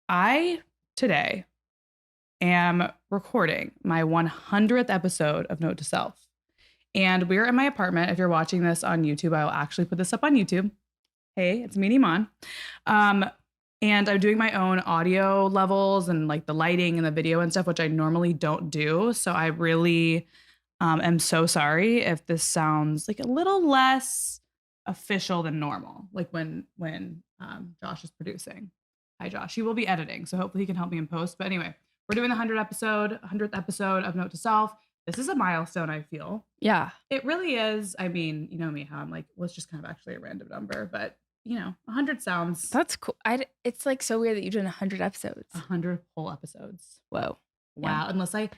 I today am recording my 100th episode of Note to Self. And we're in my apartment. If you're watching this on YouTube, I will actually put this up on YouTube. Hey, it's me and Emon. And I'm doing my own audio levels and like the lighting and the video and stuff, which I normally don't do. So I really am so sorry if this sounds like a little less official than normal, like when Josh is producing. Hi, Josh. He will be editing, so hopefully he can help me in post. But anyway, we're doing the 100th episode of Note to Self. This is a milestone, I feel. Yeah. It really is. I mean, you know me, how I'm like, well, it's just kind of actually a random number, but 100 sounds. That's cool. It's like so weird that you've done 100 episodes. 100 whole episodes. Whoa. Wow. Yeah. Unless I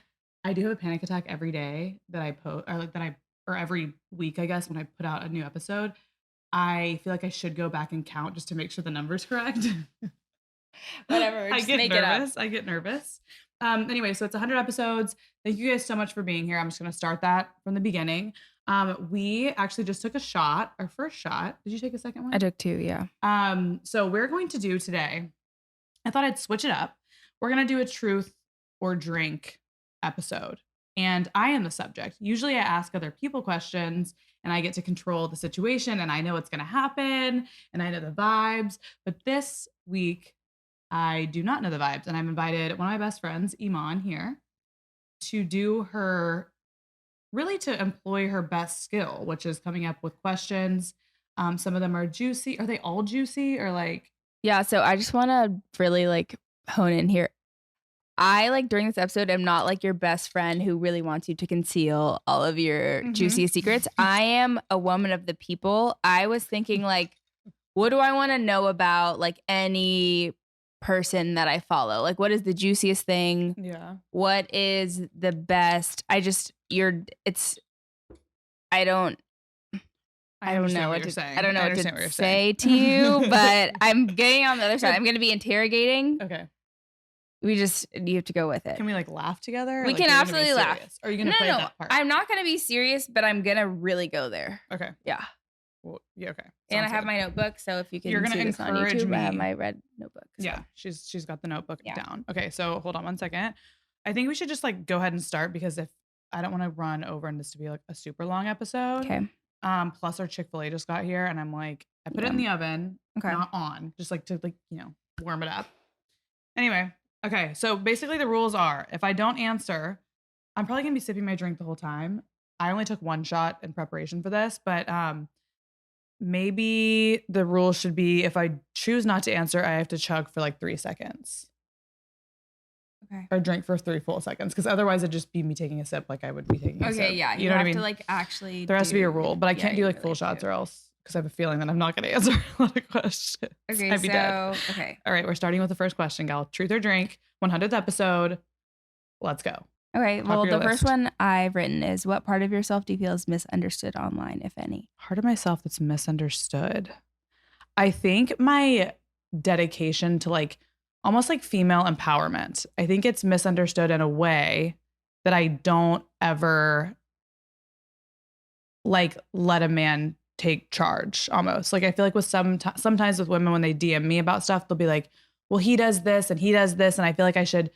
do have a panic attack every day that I post, or every week, I guess, when I put out a new episode. I feel like I should go back and count just to make sure the number's correct. Whatever. I get nervous. Anyway, so it's 100 episodes. Thank you guys so much for being here. I'm just going to start that from the beginning. We actually just took a shot, our first shot. Did you take a second one? I took two, yeah. So we're going to do today, I thought I'd switch it up. We're going to do a truth or drink episode. And I am the subject. Usually I ask other people questions and I get to control the situation and I know what's going to happen and I know the vibes. But this week, I do not know the vibes. And I've invited one of my best friends, Emon, here to do to employ her best skill, which is coming up with questions. Some of them are juicy. Are they all juicy or like? Yeah. So I just want to really hone in here. I during this episode am not like your best friend who really wants you to conceal all of your juiciest secrets. I am a woman of the people. I was thinking what do I want to know about any person that I follow? Like, what is the juiciest thing? Yeah. What is the best? I don't know what to say to you, but I'm getting on the other side. I'm going to be interrogating. Okay. You have to go with it. Can we laugh together? We can absolutely laugh. Or are you going to play that part? I'm not going to be serious, but I'm going to really go there. Okay. Yeah. Well, yeah, okay. And I have my notebook, so if you can You're gonna see this on encourage YouTube, me. I have my red notebook. So. Yeah, she's got the notebook down. Okay, so hold on one second. I think we should just go ahead and start because if I don't want to run over and this to be a super long episode. Okay. Plus our Chick-fil-A just got here and I'm I put it in the oven, not on, just to warm it up. Anyway, okay, so basically the rules are if I don't answer, I'm probably gonna be sipping my drink the whole time. I only took one shot in preparation for this, but maybe the rule should be if I choose not to answer, I have to chug for 3 seconds. Okay. Or drink for 3 full seconds, because otherwise it'd just be me taking a sip like I would be taking a sip. Okay, yeah. You know what I mean? You have to actually there has to be a rule, but I can't do full shots or else, because I have a feeling that I'm not going to answer a lot of questions. Okay, I'd be dead. Okay. All right, we're starting with the first question, gal. Truth or drink, 100th episode. Let's go. Okay, well, the first one I've written is, what part of yourself do you feel is misunderstood online, if any? Part of myself that's misunderstood. I think my dedication to almost female empowerment. I think it's misunderstood in a way that I don't ever let a man take charge almost. I feel with sometimes with women when they DM me about stuff, they'll be like, well, he does this and he does this. And I feel like I should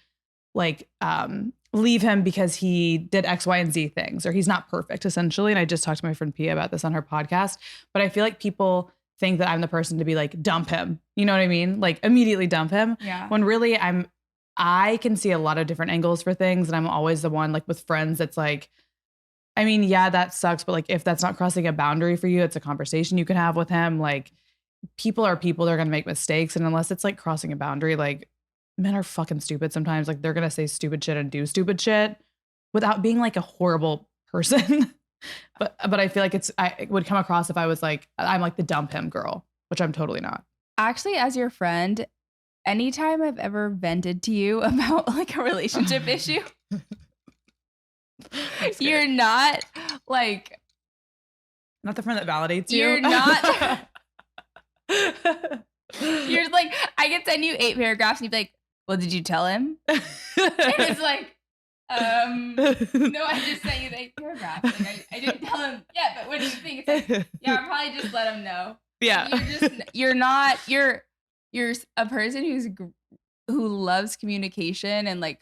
leave him because he did X, Y, and Z things, or he's not perfect, essentially. And I just talked to my friend Pia about this on her podcast. But I feel like people think that I'm the person to be dump him. You know what I mean? Immediately dump him. Yeah. When really I can see a lot of different angles for things. And I'm always the one with friends that's I mean, yeah, that sucks. But if that's not crossing a boundary for you, it's a conversation you can have with him. People are people, they're going to make mistakes. And unless it's crossing a boundary, men are fucking stupid sometimes. They're going to say stupid shit and do stupid shit without being a horrible person. but I feel it would come across if I was I'm the dump him girl, which I'm totally not. Actually, as your friend, anytime I've ever vented to you about a relationship issue, you're not not the friend that validates you. You're not. You're I could send you 8 paragraphs and you'd be like, well, did you tell him? And it's no, I just sent you the 8 paragraphs. I didn't tell him yet, but what do you think? It's yeah, I'll probably just let him know. Yeah. You're a person who's who loves communication and like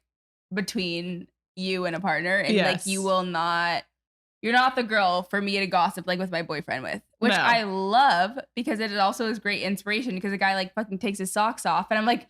between you and a partner, and like you're not the girl for me to gossip like with my boyfriend with, which I love because it also is great inspiration because a guy like fucking takes his socks off and I'm like,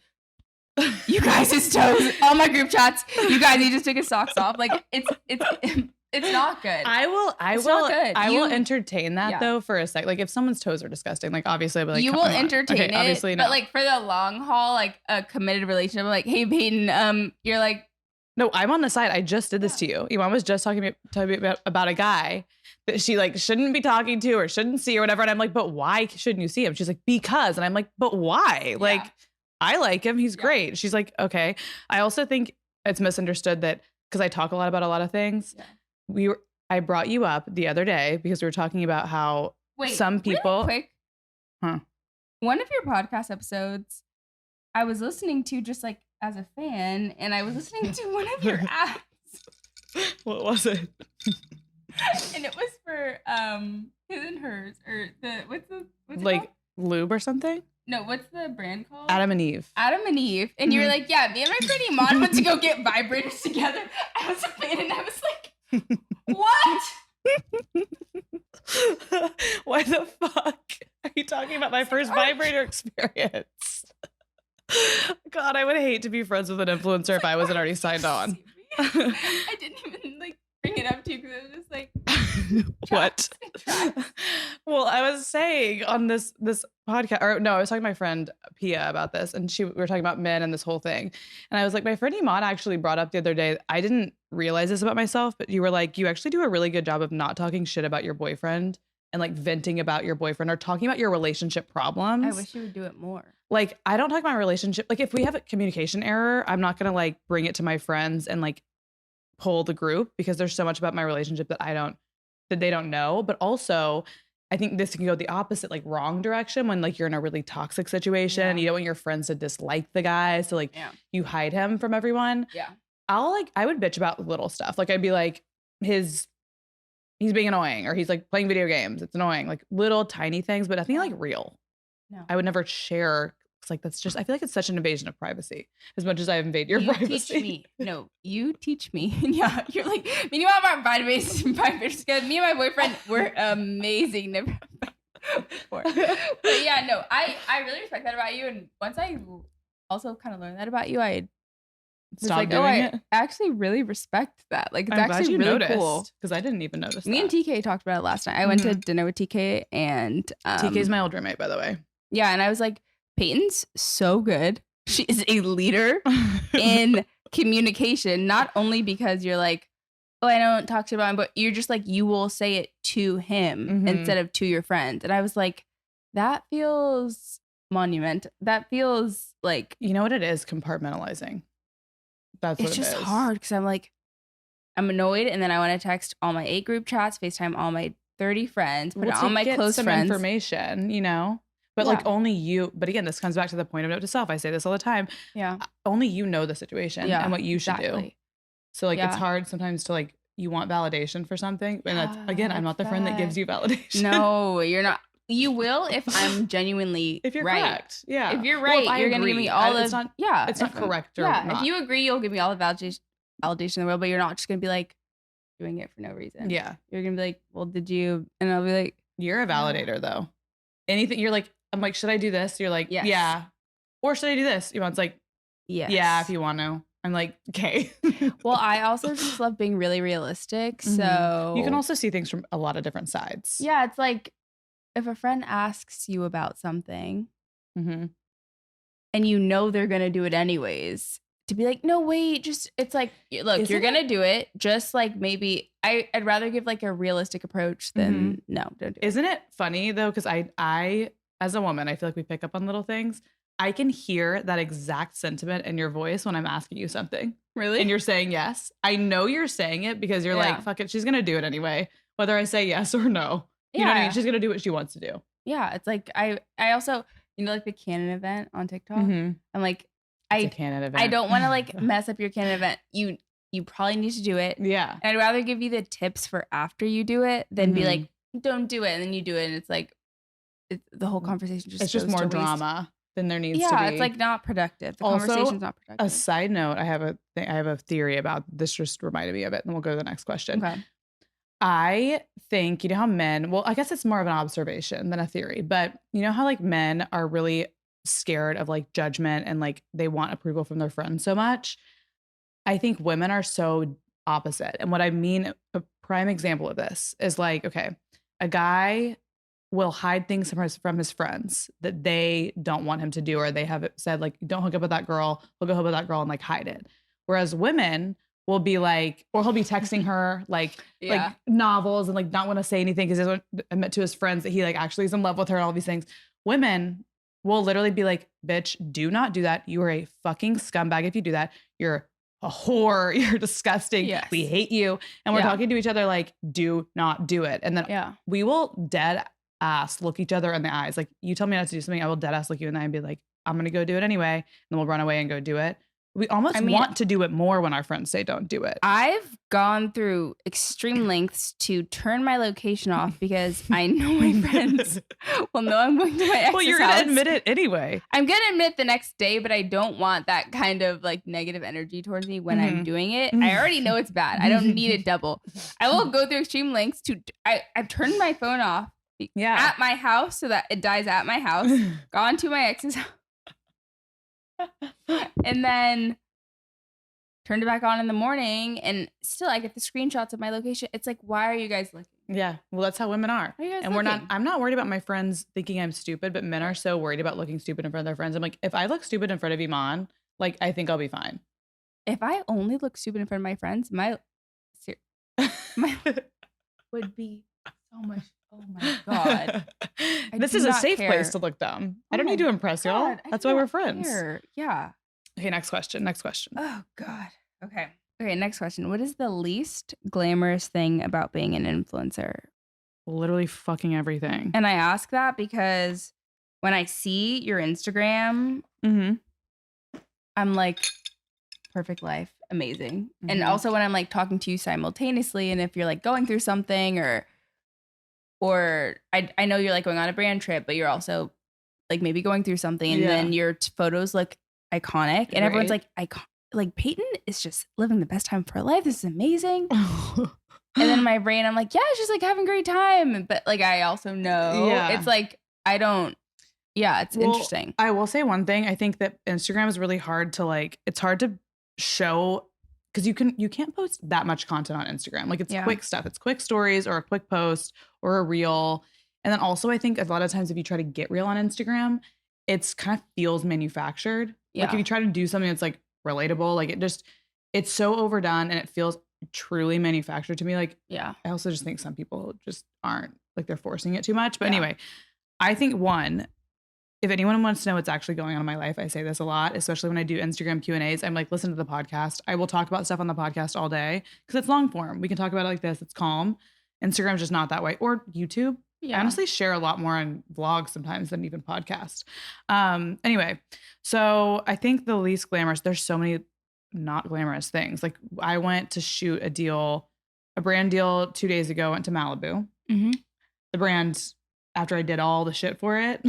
you guys, his toes, all my group chats, you guys, he just took his socks off. Like it's not good. I will entertain that though for a sec. Like if someone's toes are disgusting, like obviously I'll be like, you will entertain it, obviously but like for the long haul, like a committed relationship, like, hey Payton, you're like, no, I'm on the side. I just did this to you. Your mom was just talking to me about a guy that she like shouldn't be talking to or shouldn't see or whatever. And I'm like, but why shouldn't you see him? She's like, because. And I'm like, but why? Like, I like him. He's great. She's like, okay. I also think it's misunderstood that because I talk a lot about a lot of things. Yeah. I brought you up the other day because we were talking about how some people. Really quick. One of your podcast episodes, I was listening to just like as a fan, and I was listening to one of your ads. What was it? And it was for his and hers, or what's like called? lube or something? No, what's the brand called? Adam and Eve. Adam and Eve. And you're like, yeah, me and my friend Emon went to go get vibrators together. I was a fan and I was like, what? Why the fuck are you talking about my first vibrator experience? God, I would hate to be friends with an influencer if I wasn't already signed on. I didn't even like bring it up to you because I was just like, what? Well, I was saying on this podcast, or no, I was talking to my friend Pia about this, and we were talking about men and this whole thing. And I was like, my friend Emon actually brought up the other day, I didn't realize this about myself, but you were like, you actually do a really good job of not talking shit about your boyfriend and like venting about your boyfriend or talking about your relationship problems. I wish you would do it more. Like, I don't talk about my relationship. Like, if we have a communication error, I'm not going to like bring it to my friends and like pull the group because there's so much about my relationship that they don't know. But also, I think this can go the opposite, like wrong direction when like you're in a really toxic situation and you don't want your friends to dislike the guy. So like you hide him from everyone. Yeah. I would bitch about little stuff. Like I'd be like, he's being annoying or he's like playing video games. It's annoying. Like little tiny things, but nothing like real. No. I would never share. It's like, that's just, I feel like it's such an invasion of privacy as much as I invade your privacy. Teach me. No, you teach me. Yeah. You're like, me and my vibrators good. Me and my boyfriend, we're amazing. Never. But yeah, no, I really respect that about you. And once I also kind of learned that about you, I stopped like, doing it. I actually really respect that. Like, it's actually really cool. Because I didn't even notice Me and TK talked about it last night. I went to dinner with TK and TK's my old roommate, by the way. Yeah. And I was like, Payton's so good. She is a leader in communication, not only because you're like, oh, I don't talk to him, but you're just like, you will say it to him instead of to your friend. And I was like, that feels monumental. That feels like, you know what it is? Compartmentalizing. That's what it is. It's just hard because I'm like, I'm annoyed. And then I want to text all my 8 group chats, FaceTime all my 30 friends, put all my close friends. Information, you know? But like only you, but again, this comes back to the point of note to self. I say this all the time. Yeah. Only you know the situation and what you should do. So like, it's hard sometimes to like, you want validation for something. And that's, again, I'm not the friend that gives you validation. No, you're not. You will if I'm genuinely if you're right. Correct. Yeah. If you're right, you're going to give me all the, it's not correct or not. If you agree, you'll give me all the validation in the world, but you're not just going to be like doing it for no reason. Yeah. You're going to be like, well, did you? And I'll be like, you're a validator though. Anything you're like, I'm like, should I do this? You're like, yes. Yeah. Or should I do this? It's like, yes. Yeah, if you want to. I'm like, okay. Well, I also just love being really realistic. So you can also see things from a lot of different sides. Yeah. It's like if a friend asks you about something and you know they're going to do it anyways, to be like, no, wait, just, it's like, look, you're going to do it. Just like maybe I'd rather give like a realistic approach than no, don't do it. Isn't it funny though? Because I, as a woman, I feel like we pick up on little things. I can hear that exact sentiment in your voice when I'm asking you something. Really? And you're saying yes. I know you're saying it because you're like, fuck it, she's going to do it anyway, whether I say yes or no. You know what I mean? She's going to do what she wants to do. Yeah. It's like, I also, you know, like the canon event on TikTok. I'm like, I don't want to like mess up your canon event. You probably need to do it. Yeah. And I'd rather give you the tips for after you do it than be like, don't do it. And then you do it. And it's like, the whole conversation just it's just more drama. than there needs to be. Yeah, it's like not productive. The Also, conversation's not productive. A side note, I have a theory about this. Just reminded me of it, and we'll go to the next question. Okay. I think, you know how men, well, I guess it's more of an observation than a theory, but you know how like men are really scared of like judgment and like they want approval from their friends so much. I think women are so opposite. And what I mean, a prime example of this is like, okay, a guy will hide things from his friends that they don't want him to do, or they have said like, don't hook up with that girl, he'll go hook up with that girl and like hide it. Whereas women will be like, or he'll be texting her like novels and like not want to say anything because he doesn't admit to his friends that he like actually is in love with her and all these things. Women will literally be like, bitch, do not do that. You are a fucking scumbag if you do that. You're a whore. You're disgusting. Yes. We hate you. And we're talking to each other like, do not do it. And then we will dead ass look each other in the eyes. Like, you tell me not to do something, I will dead ass look you in the eye and be like, I'm going to go do it anyway. And then we'll run away and go do it. We almost want to do it more when our friends say don't do it. I've gone through extreme lengths to turn my location off because I know my friends will know I'm going to my ex's house. Well, you're going to admit it anyway. I'm going to admit the next day, but I don't want that kind of like negative energy towards me when I'm doing it. I already know it's bad. I don't need it double. I will go through extreme lengths to, I've turned my phone off at my house so that it dies at my house, gone to my ex's house. And then turned it back on in the morning, and still I get the screenshots of my location. It's like, why are you guys looking? Yeah, well, that's how women are. Why are you guys and looking? I'm not worried about my friends thinking I'm stupid, but men are so worried about looking stupid in front of their friends. I'm like, if I look stupid in front of Emon, like, I think I'll be fine. If I only look stupid in front of my friends, my would be so much. Oh my God. This is a safe place to look dumb. I don't need to impress y'all. That's why we're friends. Yeah. Okay, next question. Oh God. Okay, next question. What is the least glamorous thing about being an influencer? Literally fucking everything. And I ask that because when I see your Instagram, I'm like, perfect life, amazing. And also when I'm like talking to you simultaneously, and if you're like going through something or I know you're like going on a brand trip, but you're also like maybe going through something, and then your photos look iconic, and everyone's like Payton is just living the best time of her life. This is amazing. And then in my brain, I'm like, yeah, she's like having a great time. But like, I also know it's like, I don't, it's interesting. I will say one thing. I think that Instagram is really hard to like, it's hard to show because you can't post that much content on Instagram. Like it's quick stuff. It's quick stories or a quick post or a reel. And then also I think a lot of times if you try to get real on Instagram, it's kind of feels manufactured. Like if you try to do something that's like relatable, like it's so overdone and it feels truly manufactured to me. Like, I also just think some people just aren't, like they're forcing it too much. But anyway, I think if anyone wants to know what's actually going on in my life, I say this a lot, especially when I do Instagram Q&As. I'm like, listen to the podcast. I will talk about stuff on the podcast all day because it's long form. We can talk about it like this. It's calm. Instagram's just not that way. Or YouTube. I honestly share a lot more on vlogs sometimes than even podcasts. Anyway, so I think the least glamorous, there's so many not glamorous things. Like I went to shoot a brand deal 2 days ago, went to Malibu. The brand, after I did all the shit for it,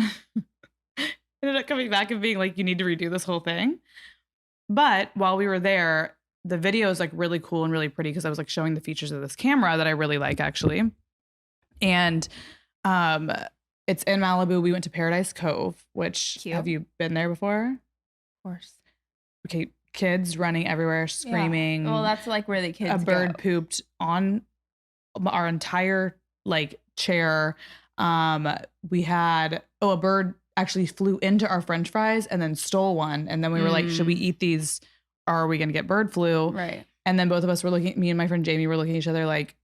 ended up coming back and being like, you need to redo this whole thing. But while we were there, the video is like really cool and really pretty because I was like showing the features of this camera that I really like actually. And it's in Malibu. We went to Paradise Cove, which have you been there before? Of course. Okay, kids running everywhere, screaming. Well, that's like where the kids A bird pooped on our entire like chair. We had a bird actually flew into our French fries and then stole one. And then we were like, should we eat these or are we gonna get bird flu? Right. And then both of us were looking, me and my friend Jamie were looking at each other like,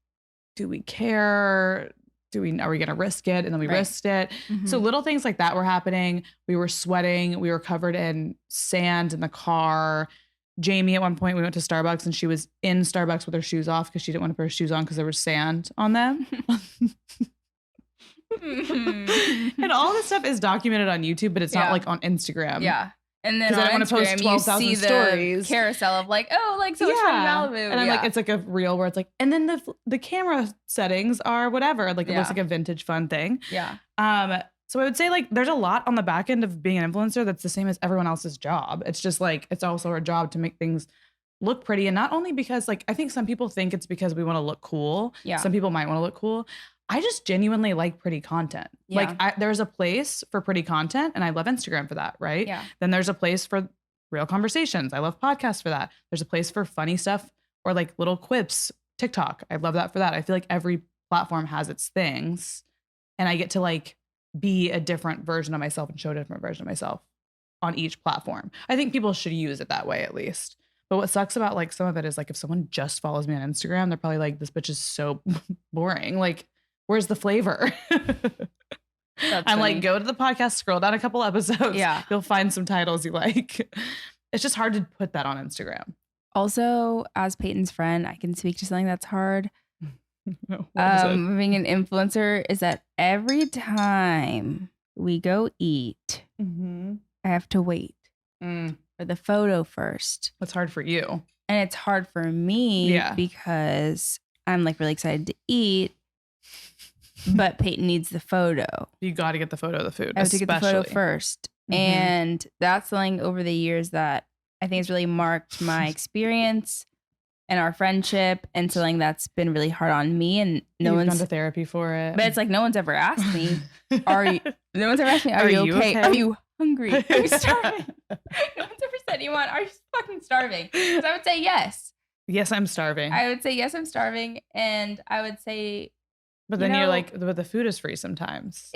do we care? Are we going to risk it? And then we risked it. So little things like that were happening. We were sweating. We were covered in sand in the car. Jamie, at one point, we went to Starbucks and she was in Starbucks with her shoes off because she didn't want to put her shoes on because there was sand on them. And all this stuff is documented on YouTube, but it's not like on Instagram. Yeah. And then on I don't want to post 12,000 you see stories. The carousel of like, oh, like so much fun in Malibu. And I'm like, it's like a reel where it's like, and then the camera settings are whatever. Like it looks like a vintage fun thing. Yeah. So I would say like there's a lot on the back end of being an influencer that's the same as everyone else's job. It's just like it's also our job to make things look pretty. And not only because like I think some people think it's because we want to look cool. Yeah. Some people might want to look cool. I just genuinely like pretty content. Yeah. Like there's a place for pretty content and I love Instagram for that, right? Yeah. Then there's a place for real conversations. I love podcasts for that. There's a place for funny stuff or like little quips, TikTok. I love that for that. I feel like every platform has its things and I get to like be a different version of myself and show a different version of myself on each platform. I think people should use it that way at least. But what sucks about like some of it is like if someone just follows me on Instagram, they're probably like, this bitch is so boring. Like, where's the flavor? I'm funny. like, go to the podcast, scroll down a couple episodes. Yeah. You'll find some titles you like. It's just hard to put that on Instagram. Also, as Payton's friend, I can speak to something that's hard. What is it? Being an influencer is that every time we go eat, I have to wait for the photo first. That's hard for you. And it's hard for me Yeah. because I'm like really excited to eat, but Payton needs the photo. You got to get the photo of the food. I have to get the photo especially. first. Mhm. And that's something over the years that I think has really marked my experience and our friendship, and something that's been really hard on me. And no You've one's gone to therapy for it. But it's like no one's ever asked me, are you okay? Are you hungry? Are you starving? No one's ever said, Emon, are you fucking starving? So I would say yes. Yes, I'm starving. I would say yes, I'm starving. And I would say But then you're like, but the food is free sometimes.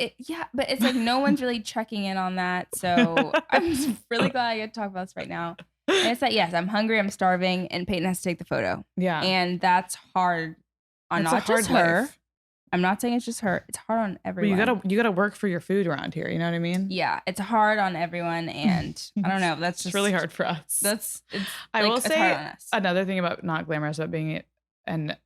but it's like no one's really checking in on that. So I'm just really glad I get to talk about this right now. And it's that, yes, I'm hungry, I'm starving, and Payton has to take the photo. Yeah. And that's hard on It's not a hard just her. life. I'm not saying it's just her. It's hard on everyone. Well, you gotta work for your food around here. You know what I mean? Yeah, it's hard on everyone, and I don't know. That's just It's really hard for us. I will it's say hard on us. another thing about not glamorous about being an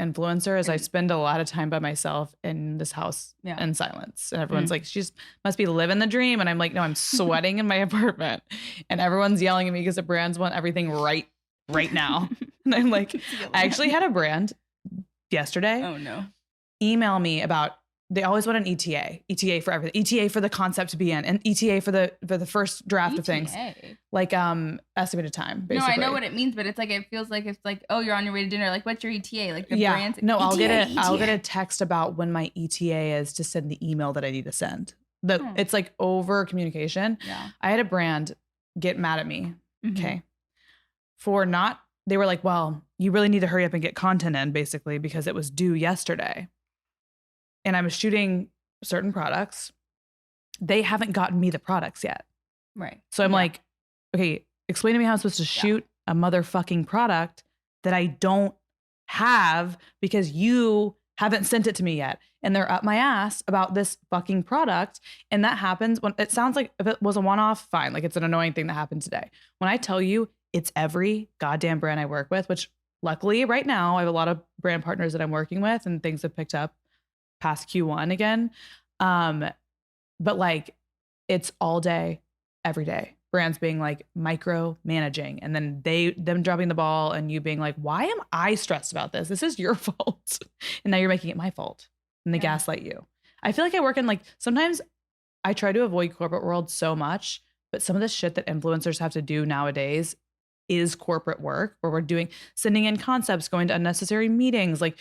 influencer is I spend a lot of time by myself in this house in silence. And everyone's like, she's must be living the dream. And I'm like, no, I'm sweating in my apartment. And everyone's yelling at me because the brands want everything right now. And I'm like, I actually had a brand yesterday. Oh no. Email me about, they always want an ETA for everything, ETA for the concept to be in, and ETA for the first draft of things, like estimated time. Basically. No, I know what it means, but it's like it feels like it's like, oh, you're on your way to dinner. Like, what's your ETA? Like the brands. No, I'll ETA. get a text about when my ETA is to send the email that I need to send. It's like over communication. Yeah. I had a brand get mad at me. Okay, for not. They were like, well, you really need to hurry up and get content in, basically, because it was due yesterday. And I'm shooting certain products. They haven't gotten me the products yet. Right. So I'm like, okay, explain to me how I'm supposed to shoot a motherfucking product that I don't have because you haven't sent it to me yet. And they're up my ass about this fucking product. And that happens when it sounds like if it was a one-off, fine. Like it's an annoying thing that happened today. When I tell you it's every goddamn brand I work with, which luckily right now I have a lot of brand partners that I'm working with and things have picked up past Q1 again. But like it's all day, every day. Brands being like micro managing and then them dropping the ball and you being like, why am I stressed about this? This is your fault. And now you're making it my fault. And they gaslight you. I feel like I work in like, sometimes I try to avoid corporate world so much, but some of the shit that influencers have to do nowadays is corporate work where we're sending in concepts, going to unnecessary meetings, like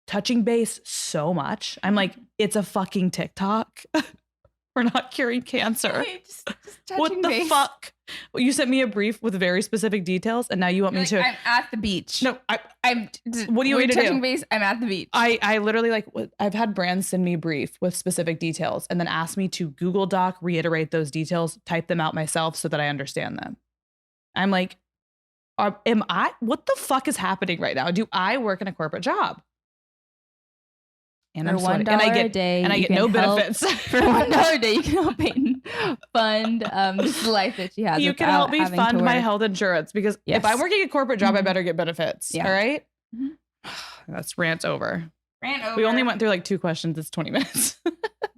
touching base so much. I'm like, it's a fucking TikTok. We're not curing cancer. Just what the base. fuck? Well, you sent me a brief with very specific details, and now you want me to. I'm at the beach. No, I'm. What do you want me to do? Touching base. I'm at the beach. I literally like. I've had brands send me a brief with specific details, and then ask me to Google Doc reiterate those details, type them out myself so that I understand them. I'm like, am I? What the fuck is happening right now? Do I work in a corporate job? And I'm sweating. And I get no benefits. For $1 a day, you can help Payton fund this life that she has. You can help me fund my health insurance because if I'm working a corporate job, I better get benefits. Yeah. All right. That's rant over. We only went through like 2 questions. It's 20 minutes.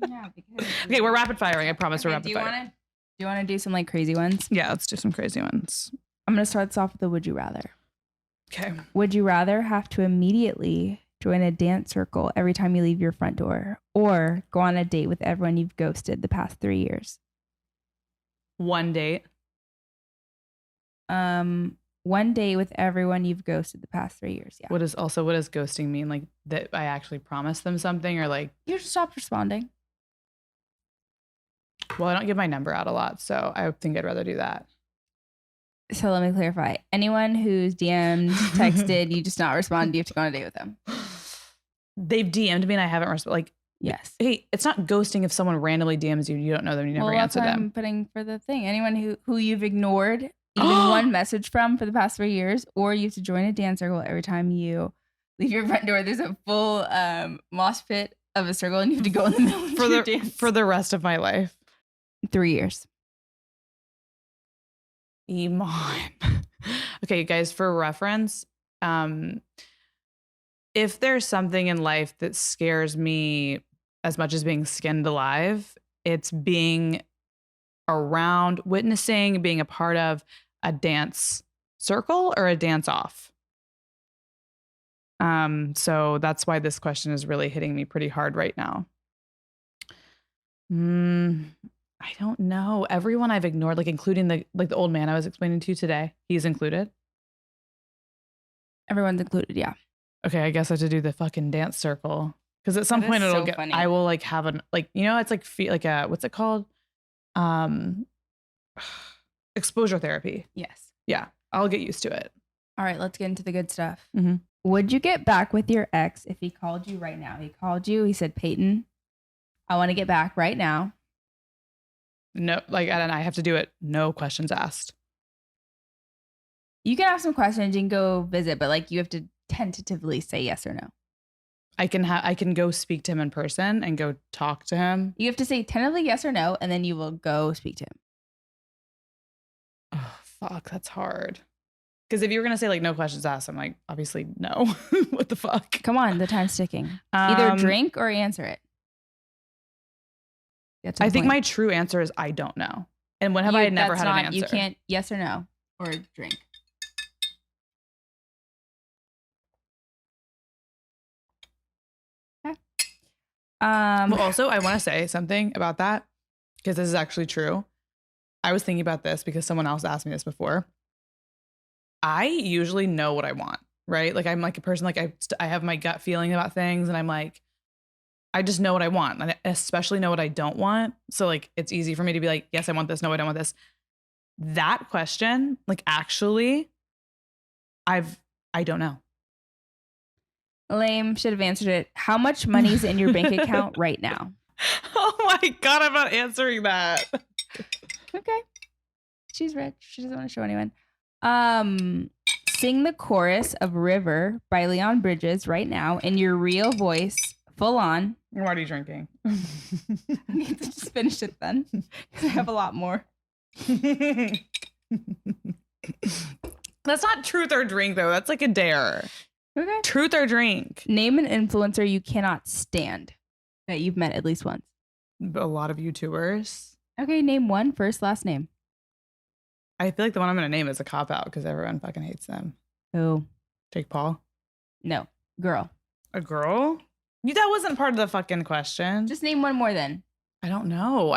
Yeah. Because Okay, we're rapid firing. I promise we're rapid firing. Do you want to do some like crazy ones? Yeah, let's do some crazy ones. I'm going to start this off with the would you rather. Okay. Would you rather have to immediately join a dance circle every time you leave your front door, or go on a date with everyone you've ghosted the past 3 years? One date. One day with everyone you've ghosted the past 3 years. Yeah. What does ghosting mean? Like that I actually promised them something, or like You just stopped responding. well, I don't give my number out a lot, so I think I'd rather do that. So let me clarify. Anyone who's DM'd, texted, you just not respond, you have to go on a date with them. They've DM'd me and I haven't responded. Like, yes. Hey, it's not ghosting if someone randomly DMs you, you don't know them, you never answer them. I'm putting for the thing. Anyone who you've ignored even one message from for the past 3 years, or you have to join a dance circle every time you leave your front door. There's a full mosh pit of a circle and you have to go in the middle for your dance. For the rest of my life. 3 years. Emon. Okay, guys, for reference, if there's something in life that scares me as much as being skinned alive, it's being around, witnessing, being a part of a dance circle or a dance off. So that's why this question is really hitting me pretty hard right now. I don't know. Everyone I've ignored, like including the old man I was explaining to you today, he's included. Everyone's included, yeah. Okay, I guess I have to do the fucking dance circle because at some point it'll get. Funny. I will like have an it's like a what's it called? Exposure therapy. Yes. Yeah, I'll get used to it. All right, let's get into the good stuff. Mm-hmm. Would you get back with your ex if he called you right now? He called you. He said, "Payton, I want to get back right now." No, and I have to do it. No questions asked. You can ask some questions. You can go visit, but you have to tentatively say yes or no. I can go speak to him in person and go talk to him. You have to say tentatively yes or no, and then you will go speak to him. Oh, fuck, that's hard. Because if you were gonna say no questions asked, I'm like, obviously no. What the fuck? Come on, the time's ticking. Either drink or answer it. I think my true answer is I don't know. And when have I never had an answer? You can't yes or no or drink. Okay. Well, also, I want to say something about that because this is actually true. I was thinking about this because someone else asked me this before. I usually know what I want, right? I'm like a person, I have my gut feeling about things and I'm like, I just know what I want. And I especially know what I don't want. So it's easy for me to be like, yes, I want this. No, I don't want this. That question, actually, I don't know. Lame. Should have answered it. How much money's in your bank account right now? Oh my God, I'm not answering that. Okay. She's rich. She doesn't want to show anyone. Sing the chorus of River by Leon Bridges right now in your real voice, full on. I'm already drinking. I need to just finish it then, because I have a lot more. That's not truth or drink, though. That's like a dare. Okay. Truth or drink. Name an influencer you cannot stand that you've met at least once. A lot of YouTubers. Okay, name one, first, last name. I feel like the one I'm going to name is a cop-out because everyone fucking hates them. Who? Jake Paul? No. Girl. A girl? That wasn't part of the fucking question. Just name one more then. I don't know.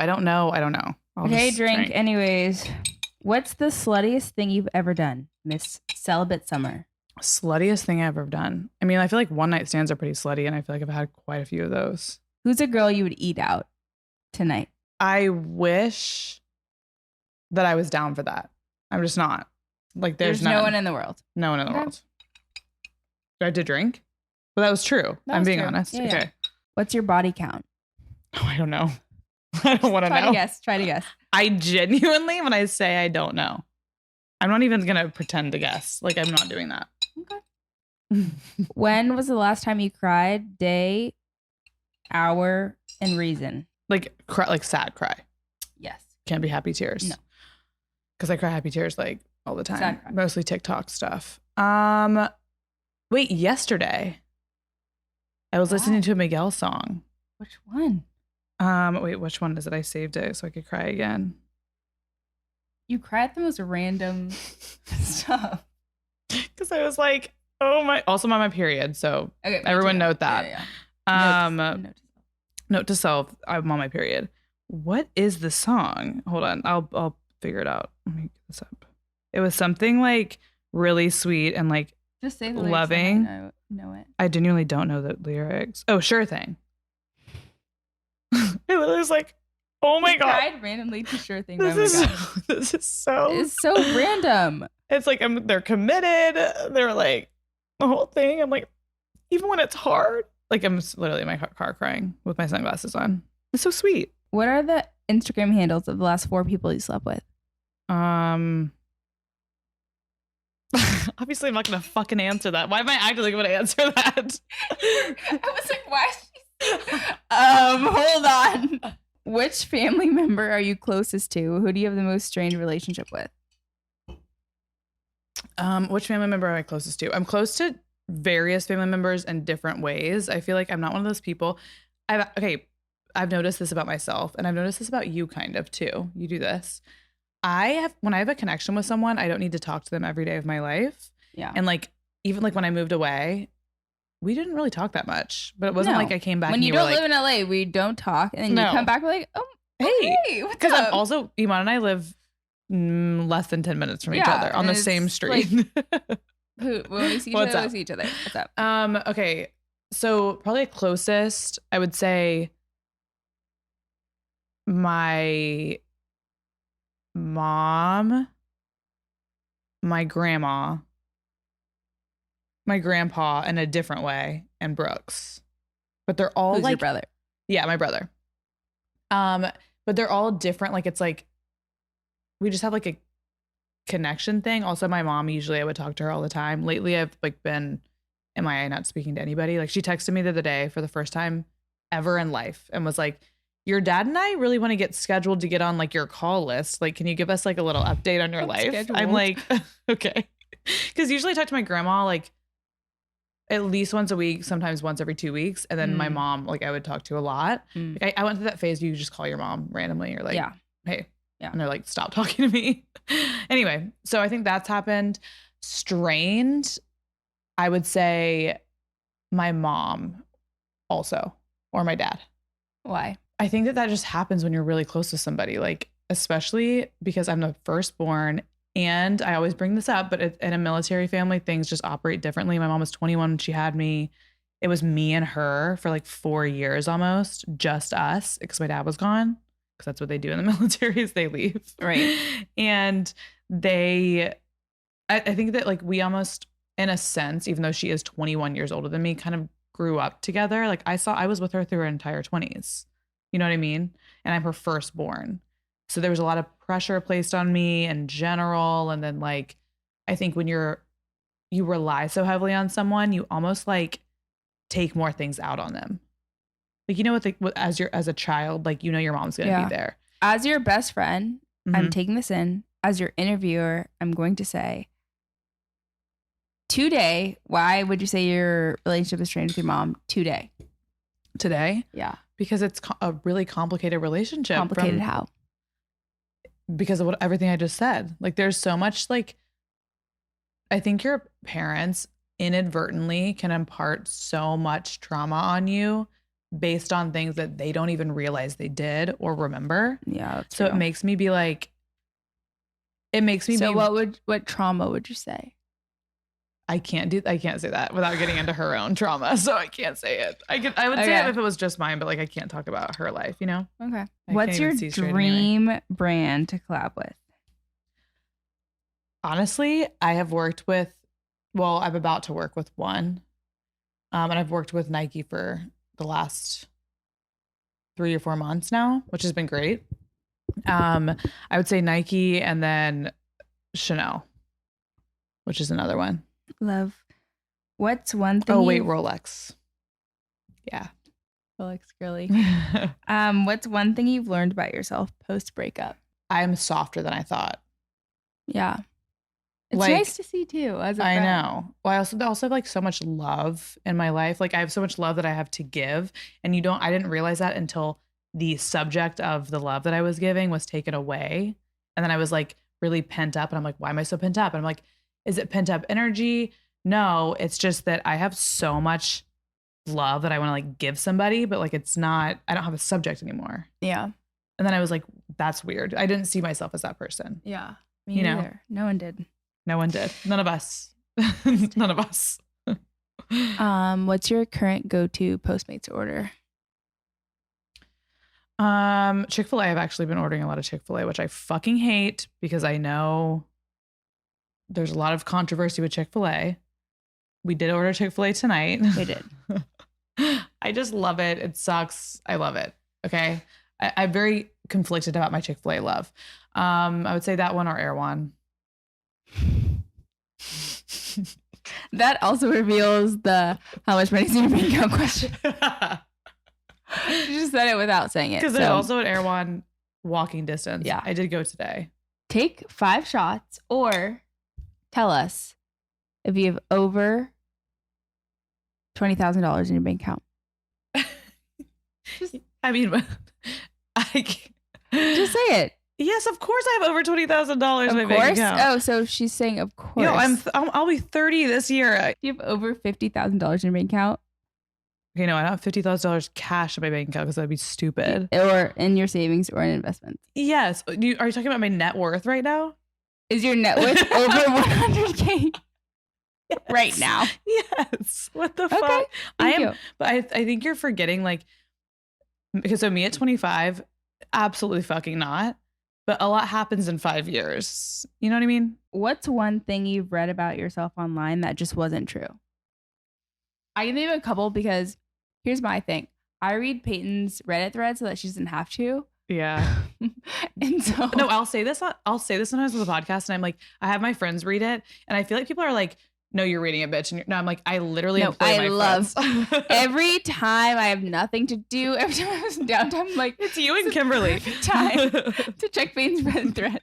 Okay, drink. Anyways, what's the sluttiest thing you've ever done, Miss Celibate Summer? Sluttiest thing I've ever done. I mean, I feel like one night stands are pretty slutty, and I feel like I've had quite a few of those. Who's a girl you would eat out tonight? I wish that I was down for that. I'm just not. There's no one in the world. No one in the world. Do I have to drink? But that was true. I'm being honest. Yeah, okay. Yeah. What's your body count? Oh, I don't know. I don't want to know. Try to guess. I genuinely, when I say I don't know, I'm not even going to pretend to guess. I'm not doing that. Okay. When was the last time you cried? Day, hour, and reason? Sad cry. Yes. Can't be happy tears. No. Because I cry happy tears all the time. Sad cry. Mostly TikTok stuff. Wait, yesterday I was listening to a Miguel song. Which one? Wait, which one is it? I saved it so I could cry again. You cry at the most random stuff. Because I was like, Oh my. Also, I'm on my period, so Okay, everyone note that. Yeah. Note to self. I'm on my period. What is the song? Hold on. I'll figure it out. Let me get this up. It was something like really sweet and like Just say the loving. lyrics. I know it. I genuinely don't know the lyrics. Oh, Sure Thing. It was like, oh my God. Tried randomly to Sure Thing. This Oh my is God. this is so. It's so random. It's like they're committed. They're like the whole thing. I'm like, even when it's hard, like I'm literally in my car crying with my sunglasses on. It's so sweet. What are the Instagram handles of the last 4 people you slept with? Obviously I'm not gonna fucking answer that. Why am I acting like I'm gonna answer that? I was like, why is she hold on. Which family member are you closest to? Who do you have the most strained relationship with? Which family member am I closest to? I'm close to various family members in different ways. I feel like I'm not one of those people. I've noticed this about myself, and I've noticed this about you kind of too. You do this. When I have a connection with someone, I don't need to talk to them every day of my life. Yeah. And like, even like when I moved away, we didn't really talk that much, but it wasn't like I came back. When and you don't live in LA, we don't talk. And then you come back, we're like, oh, hey, what's up? Because I'm also, Emon and I live less than 10 minutes from each other on the same street. Like, when we see each other, we see each other. What's up? Okay. So probably closest, I would say my mom, my grandma, my grandpa in a different way, and Brooks. But they're all Who's your brother? Yeah, my brother. But they're all different. Like it's like we just have like a connection thing. Also, my mom, usually I would talk to her all the time. Lately I've like been MIA, not speaking to anybody. Like she texted me the other day for the first time ever in life and was like, your dad and I really want to get scheduled to get on like your call list. Like, can you give us like a little update on your life? Scheduled. I'm like, okay. Because usually I talk to my grandma like at least once a week, sometimes once every 2 weeks. And then my mom, like I would talk to a lot. Like, I went through that phase where you just call your mom randomly. You're like, hey. Yeah. And they're like, stop talking to me. Anyway, so I think that's happened. Strained, I would say my mom also, or my dad. Why? I think that just happens when you're really close to somebody, like, especially because I'm the firstborn. And I always bring this up, but in a military family, things just operate differently. My mom was 21 when she had me. It was me and her for like 4 years almost, just us, because my dad was gone. Because that's what they do in the military is they leave. Right. And I think that like we almost, in a sense, even though she is 21 years older than me, kind of grew up together. Like I was with her through her entire 20s. You know what I mean? And I'm her firstborn. So there was a lot of pressure placed on me in general. And then like, I think when you rely so heavily on someone, you almost like take more things out on them. Like, you know what, as a child, like, you know, your mom's going to be there. As your best friend, I'm taking this in. As your interviewer, I'm going to say, today, why would you say your relationship is strained with your mom today? Today? Yeah. Because it's a really complicated relationship. Complicated how? Because of everything I just said. Like, there's so much, like, I think your parents inadvertently can impart so much trauma on you based on things that they don't even realize they did or remember. Yeah. That's so real. It makes me be like, So what trauma would you say? I can't say that without getting into her own trauma. So I can't say it. I would say it if it was just mine, but like I can't talk about her life, you know? Okay. What's your dream brand to collab with? Honestly, I'm about to work with one. And I've worked with Nike for the last 3 or 4 months now, which has been great. I would say Nike and then Chanel, which is another one. Love. What's one thing? Oh, wait, Rolex. Yeah. Rolex girly. What's one thing you've learned about yourself post breakup? I'm softer than I thought. Yeah. It's like, nice to see too. As a friend. I know. Well, I also have like so much love in my life. Like I have so much love that I have to give. And I didn't realize that until the subject of the love that I was giving was taken away. And then I was like really pent up and I'm like, why am I so pent up? And I'm like, is it pent up energy? No, it's just that I have so much love that I want to like give somebody, but like it's not, I don't have a subject anymore. Yeah. And then I was like, that's weird. I didn't see myself as that person. Yeah. Me You know? neither. No one did. No one did. None of us. None of us. What's your current go-to Postmates order? Chick-fil-A. I've actually been ordering a lot of Chick-fil-A, which I fucking hate because I know there's a lot of controversy with Chick-fil-A. We did order Chick-fil-A tonight. We did. I just love it. It sucks. I love it. Okay. I'm very conflicted about my Chick-fil-A love. I would say that one or Erewhon. That also reveals the how much money's in your bank account question. You just said it without saying it. Because there's also an Erewhon walking distance. Yeah. I did go today. Take 5 shots or tell us if you have over $20,000 in your bank account. I mean, Just say it. Yes, of course I have over $20,000 in my Of bank course. account. Oh, so she's saying of course. No, I'll be 30 this year. You have over $50,000 in your bank account? Okay, no, I don't have $50,000 cash in my bank account because that'd be stupid. Or in your savings or in investments. Yes. Are you talking about my net worth right now? Is your net worth over 100K Yes. right now? Yes. What the Okay. fuck? Thank you. But I think you're forgetting like, because so me at 25, absolutely fucking not. But a lot happens in 5 years. You know what I mean? What's one thing you've read about yourself online that just wasn't true? I can think of a couple because here's my thing. I read Payton's Reddit thread so that she doesn't have to. Yeah. And so No, I'll say this sometimes on the podcast, and I'm like, I have my friends read it, and I feel like people are like, no, you're reading it, bitch. And no, I'm like, I literally employ my love friends. every time I have nothing to do, every time I have some downtime, I'm like, It's you and Kimberly. perfect time to check Payton's Reddit thread.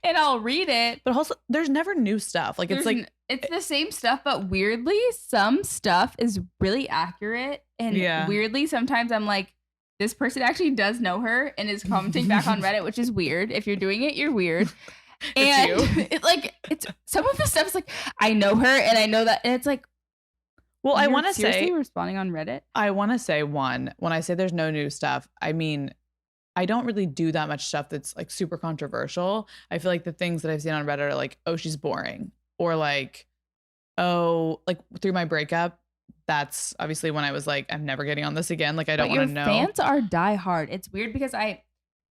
And I'll read it. But also, there's never new stuff. Like, it's like, It's the same stuff, but weirdly, some stuff is really accurate. And Yeah. weirdly, sometimes I'm like, this person actually does know her and is commenting back on Reddit, which is weird. If you're doing it, you're weird. And it's some of the stuff is like, I know her and I know that. And it's like, well, I you're want to seriously say, responding on Reddit. I want to say one, when I say there's no new stuff, I mean, I don't really do that much stuff that's like super controversial. I feel like the things that I've seen on Reddit are like, oh, she's boring. Or like, oh, like through my breakup, that's obviously when I was like, I'm never getting on this again. Like, I don't want to know. Fans are diehard. It's weird because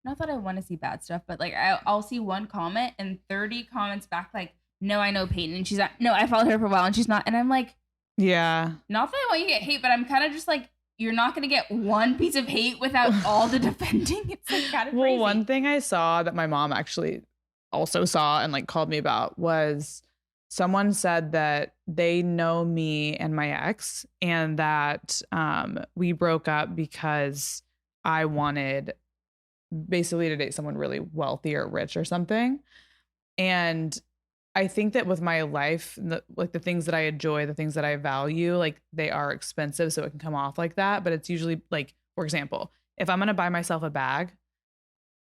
not that I want to see bad stuff, but like I'll see one comment and 30 comments back like, no, I know Payton. And she's like, no, I followed her for a while and she's not. And I'm like, yeah. Not that I want you to get hate, but I'm kind of just like, you're not going to get one piece of hate without all the defending. It's like kind of crazy. Well, one thing I saw that my mom actually also saw and like called me about was someone said that they know me and my ex and that we broke up because I wanted basically to date someone really wealthy or rich or something. And I think that with my life, like the things that I enjoy, the things that I value, like they are expensive, so it can come off like that. But it's usually like, for example, if I'm going to buy myself a bag,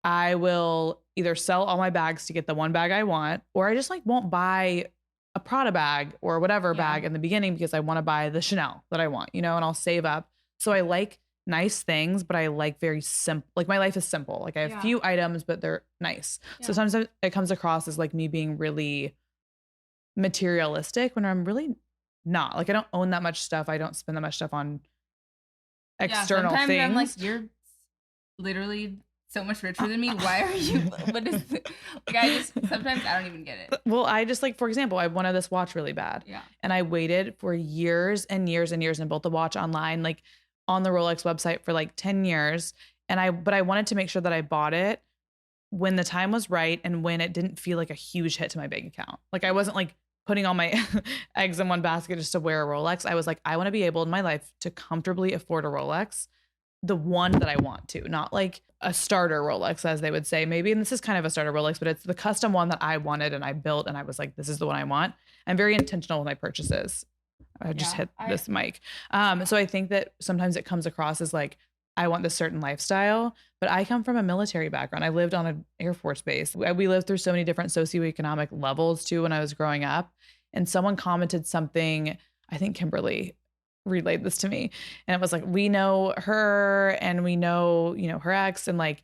I will either sell all my bags to get the one bag I want, or I just like won't buy a Prada bag or whatever bag in the beginning because I want to buy the Chanel that I want, you know, and I'll save up. So I like nice things, but I like very simple. Like my life is simple. Like I have few items, but they're nice. Yeah. So sometimes it comes across as like me being really materialistic when I'm really not. Like I don't own that much stuff. I don't spend that much stuff on external things. I'm like, you're literally so much richer than me. Why are you? What is it? Like sometimes I don't even get it. Well, I just like, for example, I wanted this watch really bad. Yeah. And I waited for years and years and years and built the watch online, like on the Rolex website for like 10 years. But I wanted to make sure that I bought it when the time was right and when it didn't feel like a huge hit to my bank account. Like I wasn't like putting all my eggs in one basket just to wear a Rolex. I was like, I want to be able in my life to comfortably afford a Rolex, the one that I want to, not like a starter Rolex, as they would say, maybe. And this is kind of a starter Rolex, but it's the custom one that I wanted and I built. And I was like, this is the one I want. I'm very intentional with my purchases. I just hit this mic. So I think that sometimes it comes across as like, I want this certain lifestyle, but I come from a military background. I lived on an Air Force base. We lived through so many different socioeconomic levels too when I was growing up. and someone commented something, I think Kimberly relayed this to me, and it was like, we know her and we know, her ex, and like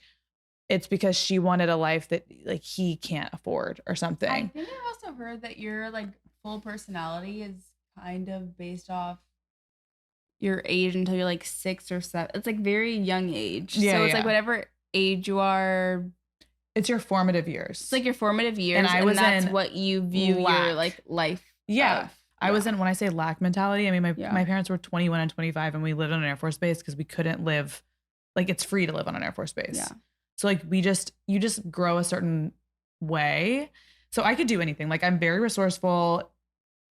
it's because she wanted a life that like he can't afford or something. I think I've also heard that your like full personality is kind of based off your age until you're like 6 or 7. It's like very young age. Yeah, so it's like whatever age you are. It's your formative years. It's like your formative years, and that's what you view your like life. Yeah. I was in, when I say lack mentality, I mean my parents were 21 and 25 and we lived on an Air Force base because we couldn't live, like it's free to live on an Air Force base. Yeah. So like you just grow a certain way. So I could do anything. Like I'm very resourceful.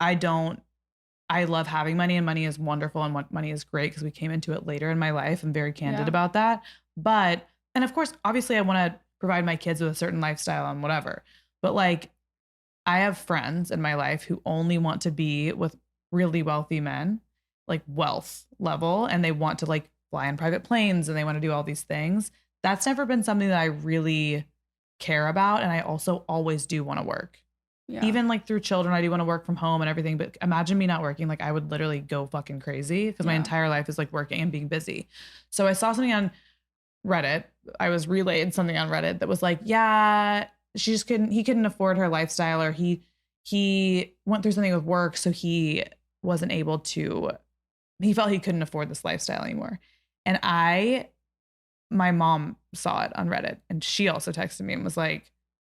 I love having money, and money is wonderful and money is great because we came into it later in my life. I'm very candid about that. But, and of course, obviously I want to provide my kids with a certain lifestyle and whatever. But like I have friends in my life who only want to be with really wealthy men, like wealth level, and they want to like fly in private planes and they want to do all these things. That's never been something that I really care about. And I also always do want to work. Yeah. Even like through children, I do want to work from home and everything. But imagine me not working. Like I would literally go fucking crazy because my entire life is like working and being busy. So I saw something on Reddit. I was relayed something on Reddit that was like, yeah, he couldn't afford her lifestyle, or he went through something with work. So he wasn't able to, he felt he couldn't afford this lifestyle anymore. And my mom saw it on Reddit and she also texted me and was like,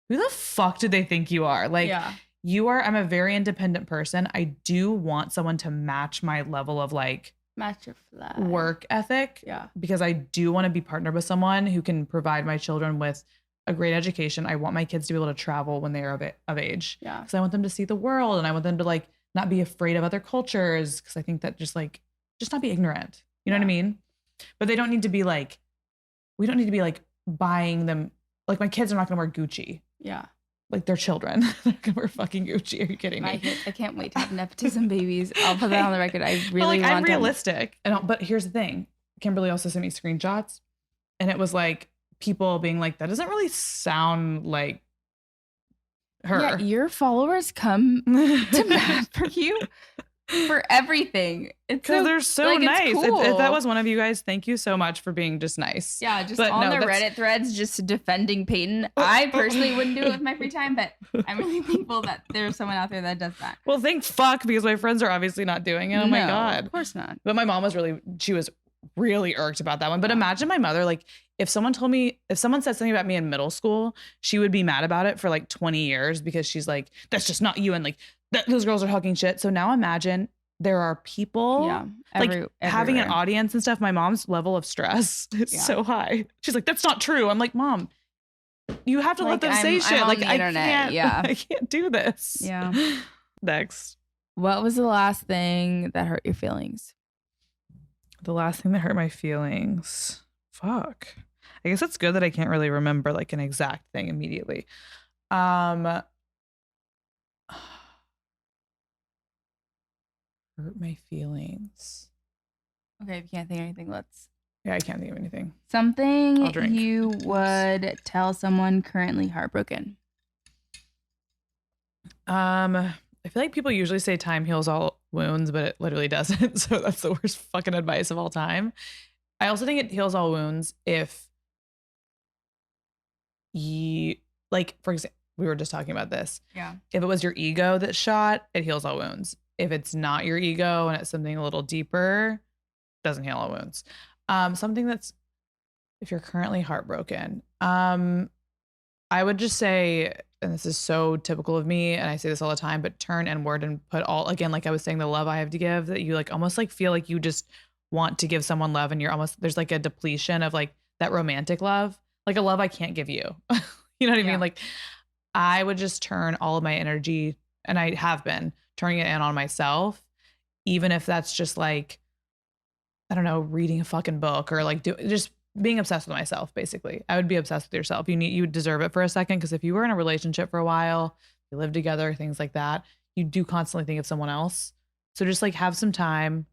who the fuck did they think you are? Like I'm a very independent person. I do want someone to match my level of like match your flag work ethic. Yeah. Because I do want to be partnered with someone who can provide my children with a great education. I want my kids to be able to travel when they are of age. Yeah. Because I want them to see the world and I want them to like not be afraid of other cultures. Because I think that just not be ignorant. You know what I mean? But they don't need to be like, we don't need to be like buying them. Like my kids are not going to wear Gucci. Yeah. Like they're children. They're going to wear fucking Gucci. Are you kidding me? I can't wait to have nepotism babies. I'll put that on the record. I really want I'm realistic. But here's the thing. Kimberly also sent me screenshots and it was like people being like, that doesn't really sound like her. Yeah, your followers come to bat for you for everything. Because they're so nice. Cool. If that was one of you guys, thank you so much for being just nice. Yeah, just on the Reddit threads, just defending Payton. I personally wouldn't do it with my free time, but I'm really thankful that there's someone out there that does that. Well, thank fuck, because my friends are obviously not doing it. Oh my God. Of course not. But my mom was really irked about that one. But imagine my mother, like if someone said something about me in middle school, she would be mad about it for like 20 years because she's like, that's just not you. And like those girls are talking shit. So now imagine there are people having an audience and stuff. My mom's level of stress is so high. She's like, that's not true. I'm like, Mom, you have to let them say shit. Like I can't do this. Yeah. Next. What was the last thing that hurt your feelings? The last thing that hurt my feelings. Fuck. I guess it's good that I can't really remember like an exact thing immediately. Hurt my feelings. Okay, if you can't think of anything, Yeah, I can't think of anything. Something you would tell someone currently heartbroken. I feel like people usually say time heals all wounds, but it literally doesn't. So that's the worst fucking advice of all time. I also think it heals all wounds if you, like, for example, we were just talking about this. Yeah. If it was your ego that shot, it heals all wounds. If it's not your ego and it's something a little deeper, doesn't heal all wounds. Something that's, if you're currently heartbroken, I would just say, and this is so typical of me, and I say this all the time, but turn inward and put all, again, like I was saying, the love I have to give, that you like almost like feel like you just want to give someone love and you're almost, there's like a depletion of like that romantic love, like a love I can't give you. You know what I mean? Like I would just turn all of my energy, and I have been turning it in on myself, even if that's just like, I don't know, reading a fucking book or like just being obsessed with myself. Basically, I would be obsessed with yourself. You deserve it for a second. Cause if you were in a relationship for a while, you live together, things like that, you do constantly think of someone else. So just like have some time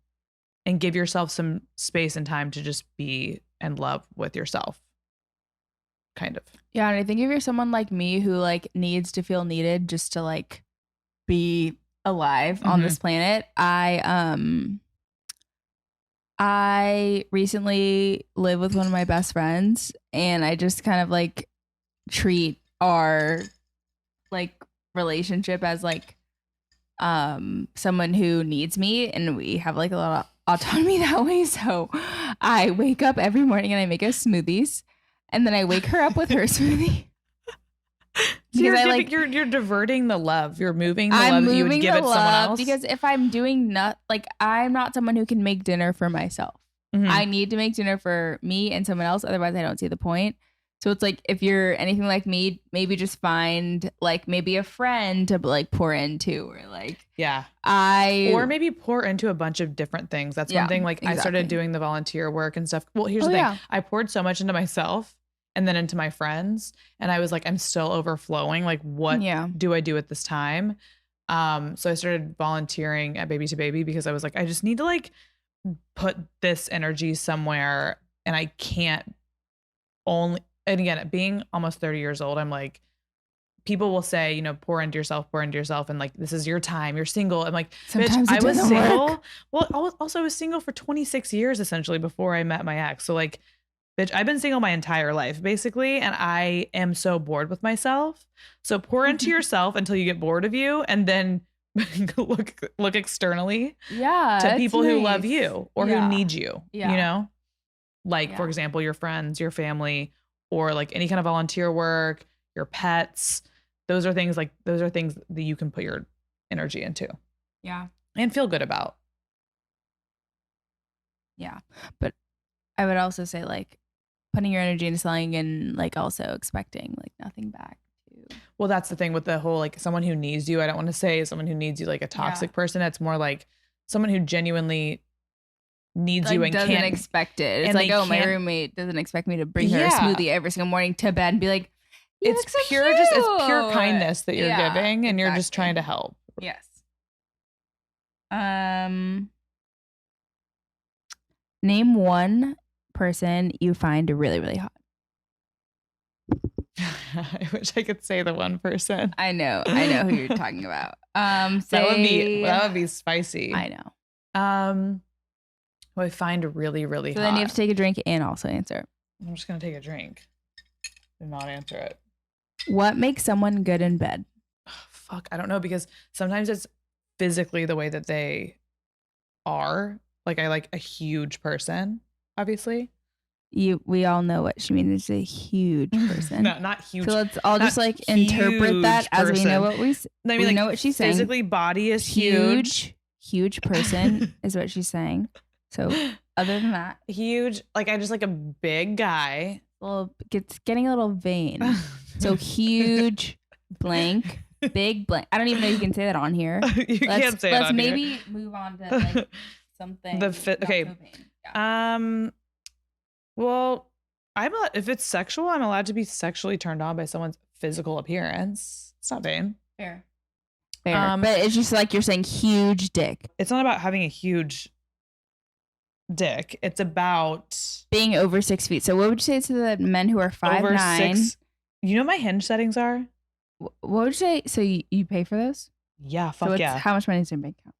and give yourself some space and time to just be in love with yourself. Kind of. Yeah. And I think if you're someone like me who like needs to feel needed just to like be alive on this planet. I recently live with one of my best friends, and I just kind of like treat our like relationship as like someone who needs me, and we have like a lot of autonomy that way. So I wake up every morning and I make us smoothies, and then I wake her up with her smoothie. So you're diverting the love. You're moving the love that you would give it someone else. Because if I'm doing I'm not someone who can make dinner for myself. I need to make dinner for me and someone else. Otherwise, I don't see the point. So it's like, if you're anything like me, maybe just find like maybe a friend to like pour into, or like, or maybe pour into a bunch of different things. That's one thing. Like I started doing the volunteer work and stuff. Well, here's the thing. I poured so much into myself and then into my friends. And I was like, I'm still overflowing. Like, what do I do at this time? So I started volunteering at Baby to Baby because I was like, I just need to like put this energy somewhere. And I can't and again, being almost 30 years old, I'm like, people will say, you know, pour into yourself. And like, this is your time. You're single. I'm like, sometimes bitch, I was single. Well, I was single for 26 years essentially before I met my ex. So like, bitch, I've been single my entire life, basically, and I am so bored with myself. So pour into yourself until you get bored of you, and then look externally to people who love you or who need you. You know, like for example, your friends, your family, or like any kind of volunteer work, your pets. Those are things that you can put your energy into. Yeah, and feel good about. Yeah, but I would also say like, putting your energy into something and like also expecting like nothing back too. Well, that's the thing with the whole like someone who needs you. I don't want to say someone who needs you like a toxic person. It's more like someone who genuinely needs like you and doesn't expect it. It's like, oh, my roommate doesn't expect me to bring her a smoothie every single morning to bed and be like, it's pure, it's pure kindness that you're giving, and you're just trying to help. Yes. Name one person you find really, really hot. I wish I could say the one person. I know who you're talking about. That would be spicy. I know. Who I find really, really hot. So then you have to take a drink and also answer. I'm just gonna take a drink and not answer it. What makes someone good in bed? Oh, fuck, I don't know, because sometimes it's physically the way that they are. Like I like a huge person. Obviously, we all know what she means. It's a huge person. No, not huge. So let's all just like interpret that as we know what we know what she's saying. Physically, body is huge. Huge person is what she's saying. So other than that, huge. Like I just like a big guy. Well, it's getting a little vain. So huge, blank, big blank. I don't even know if you can say that on here. You can't say it on here. Let's maybe move on to like something. Okay. Well, if it's sexual, I'm allowed to be sexually turned on by someone's physical appearance. It's not vain. Fair. But it's just like you're saying huge dick. It's not about having a huge dick. It's about being over 6 feet. So what would you say to the men who are 5'9"? You know what my Hinge settings are? What would you say? So you pay for those? Yeah, fuck yeah. How much money is in your bank account?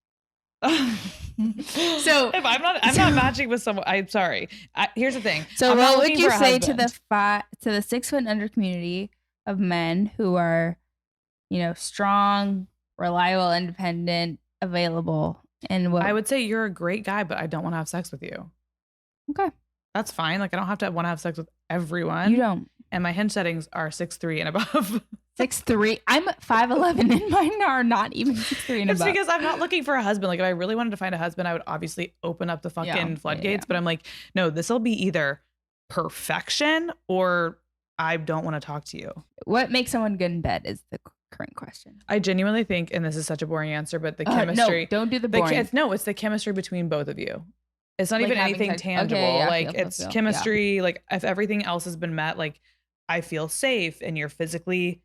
So if I'm not matching with someone, I'm sorry. Here's the thing. So what would you say to the 6 foot and under community of men who are, strong, reliable, independent, available, and what? I would say you're a great guy, but I don't want to have sex with you. Okay, that's fine. Like I don't have to want to have sex with everyone. You don't. And my Hinge settings are 6'3" and above. 6'3". I'm 5'11", and mine are not even 6'3" and above. It's because I'm not looking for a husband. Like if I really wanted to find a husband, I would obviously open up the fucking floodgates. But I'm like, no, this will be either perfection or I don't want to talk to you. What makes someone good in bed is the current question. I genuinely think, and this is such a boring answer, but the chemistry. No, don't do the boring. It's the chemistry between both of you. It's not even anything tangible. Okay, it's chemistry. Yeah. Like if everything else has been met, like I feel safe and you're physically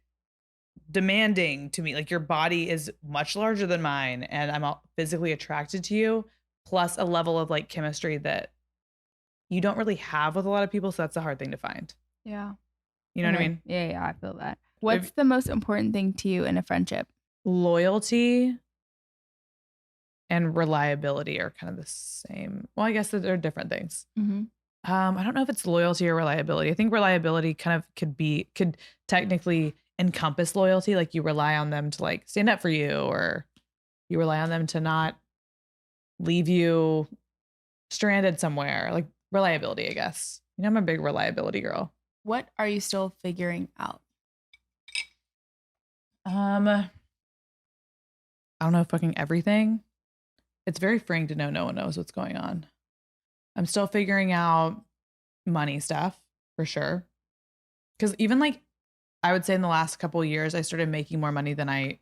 demanding to me. Like your body is much larger than mine and I'm physically attracted to you, plus a level of like chemistry that you don't really have with a lot of people. So that's a hard thing to find. Yeah. You know what I mean? Yeah, I feel that. What's the most important thing to you in a friendship? Loyalty and reliability are kind of the same. Well, I guess that they're different things. Mm-hmm. I don't know if it's loyalty or reliability. I think reliability kind of could technically encompass loyalty. Like you rely on them to like stand up for you, or you rely on them to not leave you stranded somewhere. Like reliability, I guess. You know, I'm a big reliability girl. What are you still figuring out? I don't know fucking everything. It's very freeing to know no one knows what's going on. I'm still figuring out money stuff for sure. Because even like, I would say in the last couple of years, I started making more money than I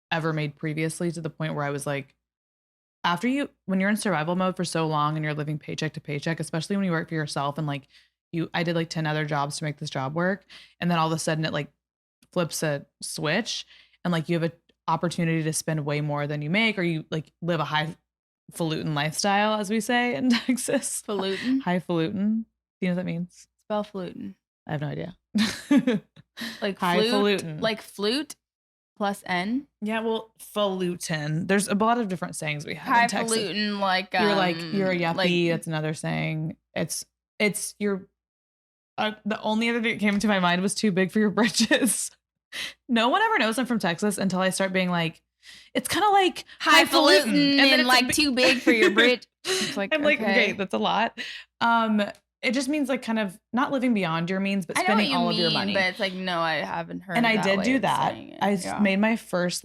ever made previously, to the point where I was like, when you're in survival mode for so long and you're living paycheck to paycheck, especially when you work for yourself and like I did like 10 other jobs to make this job work. And then all of a sudden it like flips a switch and like you have an opportunity to spend way more than you make, or you like live a highfalutin lifestyle, as we say in Texas. Falutin? Highfalutin. Do you know what that means? Spell falutin. I have no idea. Like highfalutin. Like flute plus N? Yeah, well, falutin. There's a lot of different sayings we have in Texas. Highfalutin, like you're a yuppie. That's another saying. It's your. The only other thing that came to my mind was too big for your britches. No one ever knows I'm from Texas until I start being like, it's kind of like highfalutin and then like too big for your brit. It's like, I'm like, okay, that's a lot. It just means like kind of not living beyond your means, but spending all of your money. But it's like, no, I haven't heard. And I did do that. Made my first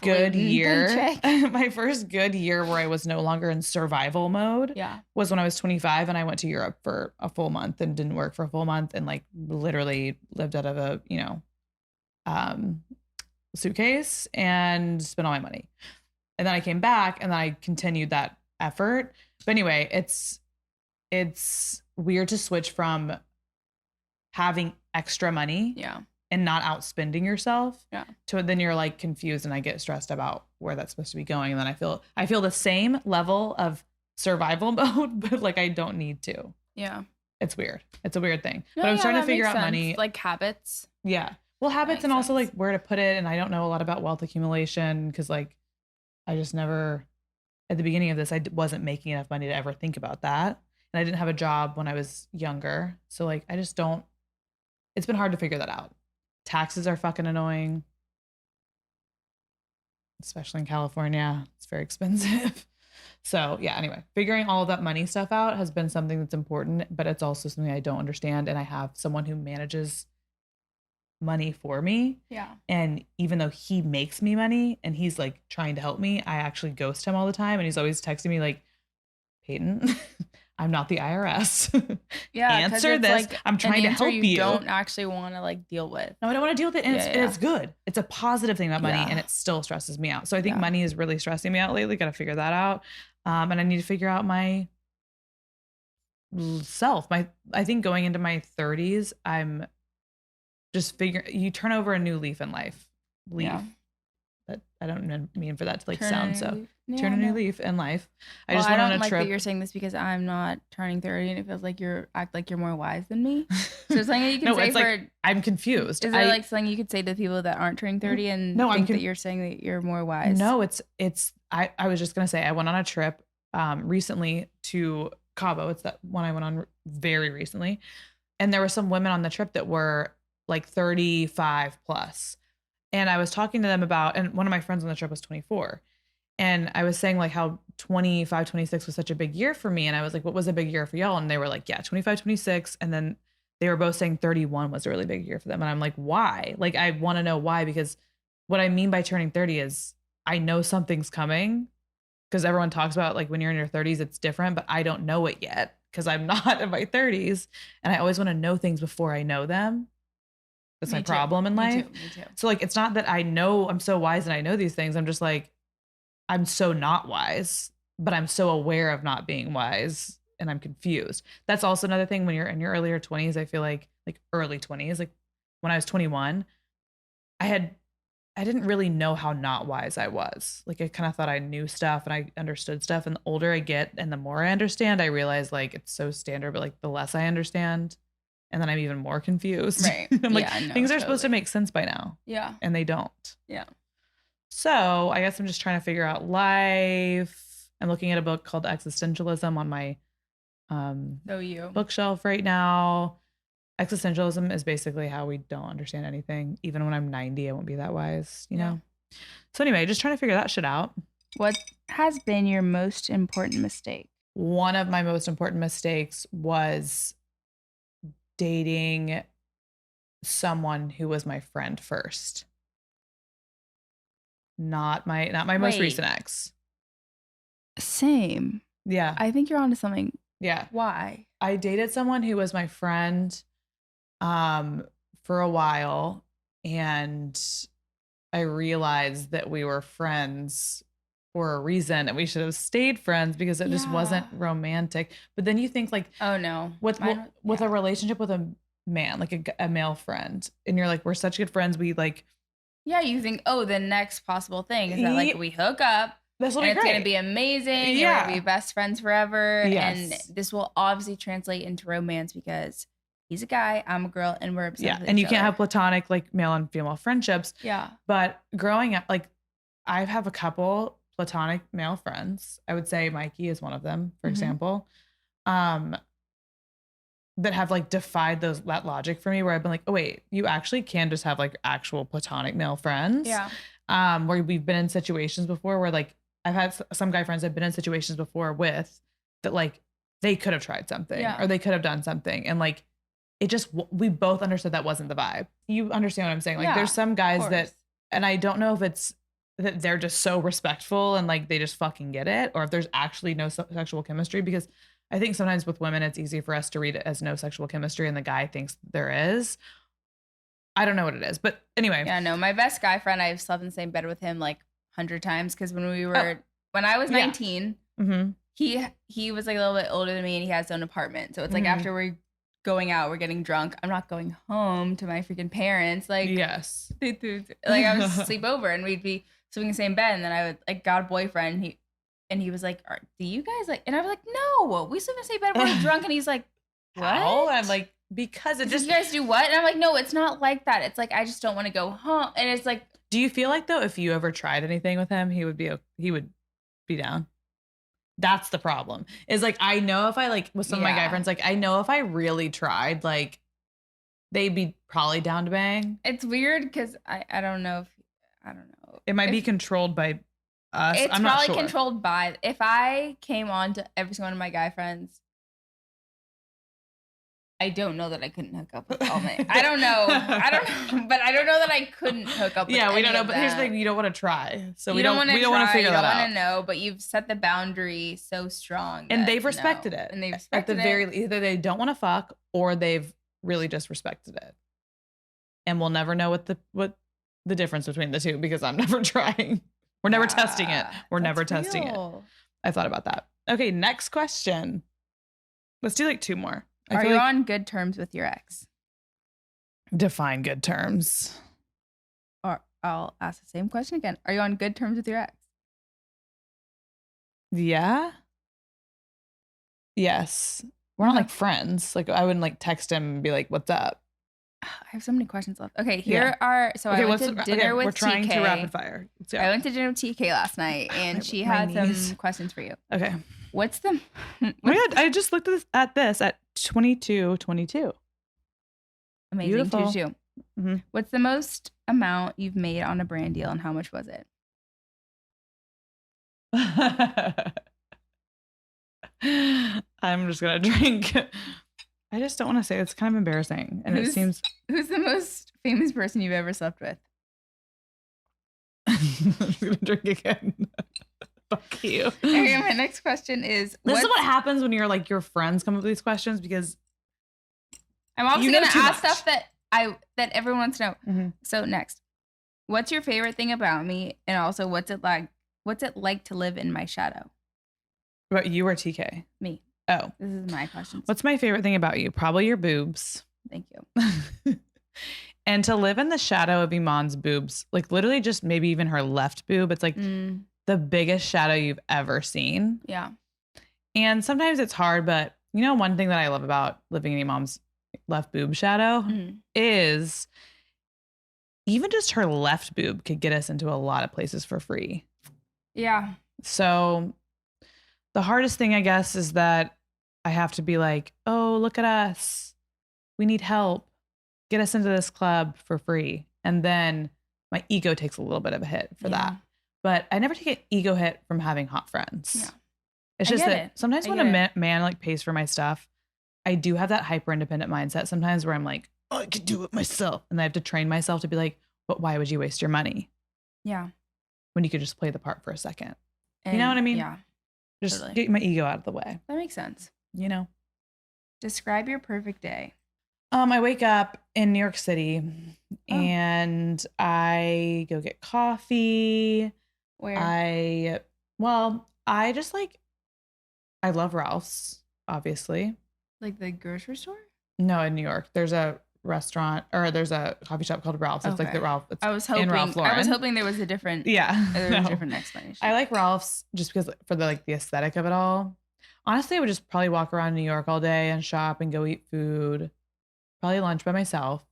good year. My first good year where I was no longer in survival mode. Yeah, was when I was 25 and I went to Europe for a full month and didn't work for a full month and like literally lived out of a suitcase and spent all my money. And then I came back and then I continued that effort. But anyway, it's weird to switch from having extra money. Yeah. And not outspending yourself. Yeah. To then you're like confused and I get stressed about where that's supposed to be going. And then I feel the same level of survival mode, but like I don't need to. Yeah. It's weird. It's a weird thing. No, but I'm starting to figure out money. Like habits. Yeah. Well, habits and also like where to put it. And I don't know a lot about wealth accumulation because like I just never, at the beginning of this, I wasn't making enough money to ever think about that. And I didn't have a job when I was younger. So like I just don't, it's been hard to figure that out. Taxes are fucking annoying, especially in California. It's very expensive. So yeah, anyway, figuring all of that money stuff out has been something that's important, but it's also something I don't understand. And I have someone who manages money for me. Yeah. And even though he makes me money and he's like trying to help me, I actually ghost him all the time. And he's always texting me like, Payton, I'm not the IRS. Yeah. Answer this. Like I'm trying to help you. You don't actually want to like deal with. No, I don't want to deal with it. And it's good. It's a positive thing about money and it still stresses me out. So I think money is really stressing me out lately. Got to figure that out. And I need to figure out my self. I think going into my 30s, I'm just you turn over a new leaf in life. Yeah. But I don't mean for that to like sound so. Turn a new leaf in life. I just went on a trip. That you're saying this because I'm not turning 30 and it feels like act like you're more wise than me. So there's something you can say like, I'm confused. Is there like something you could say to people that aren't turning 30 and think that you're saying that you're more wise? No, I was just going to say I went on a trip recently to Cabo. It's that one I went on very recently. And there were some women on the trip that were like 35 plus. And I was talking to them about, and one of my friends on the trip was 24. And I was saying like how 25, 26 was such a big year for me. And I was like, what was a big year for y'all? And they were like, yeah, 25, 26. And then they were both saying 31 was a really big year for them. And I'm like, why? Like, I want to know why, because what I mean by turning 30 is I know something's coming, because everyone talks about like when you're in your 30s, it's different, but I don't know it yet because I'm not in my 30s. And I always want to know things before I know them. That's my problem in life. Me too. So like, it's not that I know I'm so wise and I know these things. I'm just like, I'm so not wise, but I'm so aware of not being wise and I'm confused. That's also another thing when you're in your earlier 20s. I feel like early 20s, like when I was 21, I didn't really know how not wise I was. Like I kind of thought I knew stuff and I understood stuff. And the older I get and the more I understand, I realize like it's so standard, but like the less I understand. And then I'm even more confused. Right. I'm like, things are supposed to make sense by now. Yeah. And they don't. Yeah. So I guess I'm just trying to figure out life. I'm looking at a book called Existentialism on my bookshelf right now. Existentialism is basically how we don't understand anything. Even when I'm 90, I won't be that wise, you know? So anyway, just trying to figure that shit out. What has been your most important mistake? One of my most important mistakes was dating someone who was my friend first. Not my most recent ex. Same. Yeah. I think you're onto something. Yeah. Why? I dated someone who was my friend for a while, and I realized that we were friends for a reason and we should have stayed friends because it just wasn't romantic. But then you think like, oh no, with a relationship with a man, like a male friend, and you're like, we're such good friends. We like, you think, oh, the next possible thing is that like we hook up. This will be great. It's going to be amazing. You're going to be best friends forever. And this will obviously translate into romance because he's a guy, I'm a girl, and we're obsessed with and each you can't other. have platonic like male and female friendships. Yeah. But growing up, like I have a couple platonic male friends. I would say Mikey is one of them, for example, that have like defied that logic for me, where I've been like, oh wait, you actually can just have like actual platonic male friends. Yeah. Where we've been in situations before where like I've had some guy friends I've been in situations before with that like they could have tried something or they could have done something, and like it just, we both understood that wasn't the vibe. You understand what I'm saying? Like there's some guys that, and I don't know if it's that they're just so respectful and like they just fucking get it, or if there's actually no sexual chemistry, because I think sometimes with women it's easy for us to read it as no sexual chemistry and the guy thinks there is. I don't know what it is, but anyway. Yeah, no, my best guy friend, I've slept in the same bed with him like 100 times because when I was 19, he was like a little bit older than me and he has his own apartment. So it's like after we're going out, we're getting drunk, I'm not going home to my freaking parents. Like, like I would sleep over and we'd be sleeping in the same bed, and then I would like got a boyfriend. He was like, do you guys like? And I was like, no, we sleep in the same bed. We're drunk. And he's like, what? How? I'm like, because it just, you guys do what? And I'm like, no, it's not like that. It's like I just don't want to go home. And it's like, do you feel like though if you ever tried anything with him, he would be down? That's the problem. Is like I know if I like with some of my guy friends, like I know if I really tried, like they'd be probably down to bang. It's weird because I don't know. It might be controlled by us. It's I'm probably not sure. Controlled by, if I came on to every single one of my guy friends, I don't know that I couldn't hook up with all my. I don't know, but I don't know that I couldn't hook up with we don't know. But here's the thing: you don't want to try, so we don't want to figure that out. You don't want to know, but you've set the boundary so strong, and they've respected it. And they've respected either they don't want to fuck or they've really just respected it. And we'll never know what the difference between the two because I'm never trying. We're never testing it. We're never testing it. I thought about that. Okay, next question. Let's do like two more. Are you on good terms with your ex? Define good terms. Or I'll ask the same question again. Are you on good terms with your ex? Yeah. Yes. We're not like friends. Like I wouldn't like text him and be like, "What's up?" I have so many questions left. Okay, I went to dinner with TK. We're trying to rapid fire. I went to dinner with TK last night, and she had some questions for you. Okay. What's the? I just looked at this at 22. Amazing. Beautiful. 22. Mm-hmm. What's the most amount you've made on a brand deal, and how much was it? I'm just gonna drink. I just don't want to say it's kind of embarrassing, and it seems. Who's the most famous person you've ever slept with? I'm gonna drink again. Fuck you. Okay, my next question is. This is what happens when your friends come up with these questions, because I'm obviously gonna ask stuff that everyone wants to know. Mm-hmm. So next, what's your favorite thing about me, and also what's it like to live in my shadow? About you or TK? Me. Oh. This is my question. What's my favorite thing about you? Probably your boobs. Thank you. And to live in the shadow of Emon's boobs, like literally just maybe even her left boob. It's like the biggest shadow you've ever seen. Yeah. And sometimes it's hard, but you know, one thing that I love about living in Emon's left boob shadow is even just her left boob could get us into a lot of places for free. Yeah. So the hardest thing, I guess, is that I have to be like, oh, look at us. We need help. Get us into this club for free. And then my ego takes a little bit of a hit for that. But I never take an ego hit from having hot friends. Yeah. It's just that sometimes when a man like pays for my stuff, I do have that hyper independent mindset sometimes where I'm like, oh, I could do it myself. And I have to train myself to be like, but why would you waste your money? Yeah. When you could just play the part for a second. And, you know what I mean? Yeah. Just get my ego out of the way. That makes sense. You know? Describe your perfect day. I wake up in New York City and I go get coffee. Where? I just like, I love Ralph's, obviously. Like the grocery store? No, in New York. There's a restaurant or there's a coffee shop called Ralph's. It's like the Ralph. It's I was hoping there was a different. Yeah. There was a different explanation. I like Ralph's just because for the aesthetic of it all. Honestly, I would just probably walk around New York all day and shop and go eat food. Probably lunch by myself.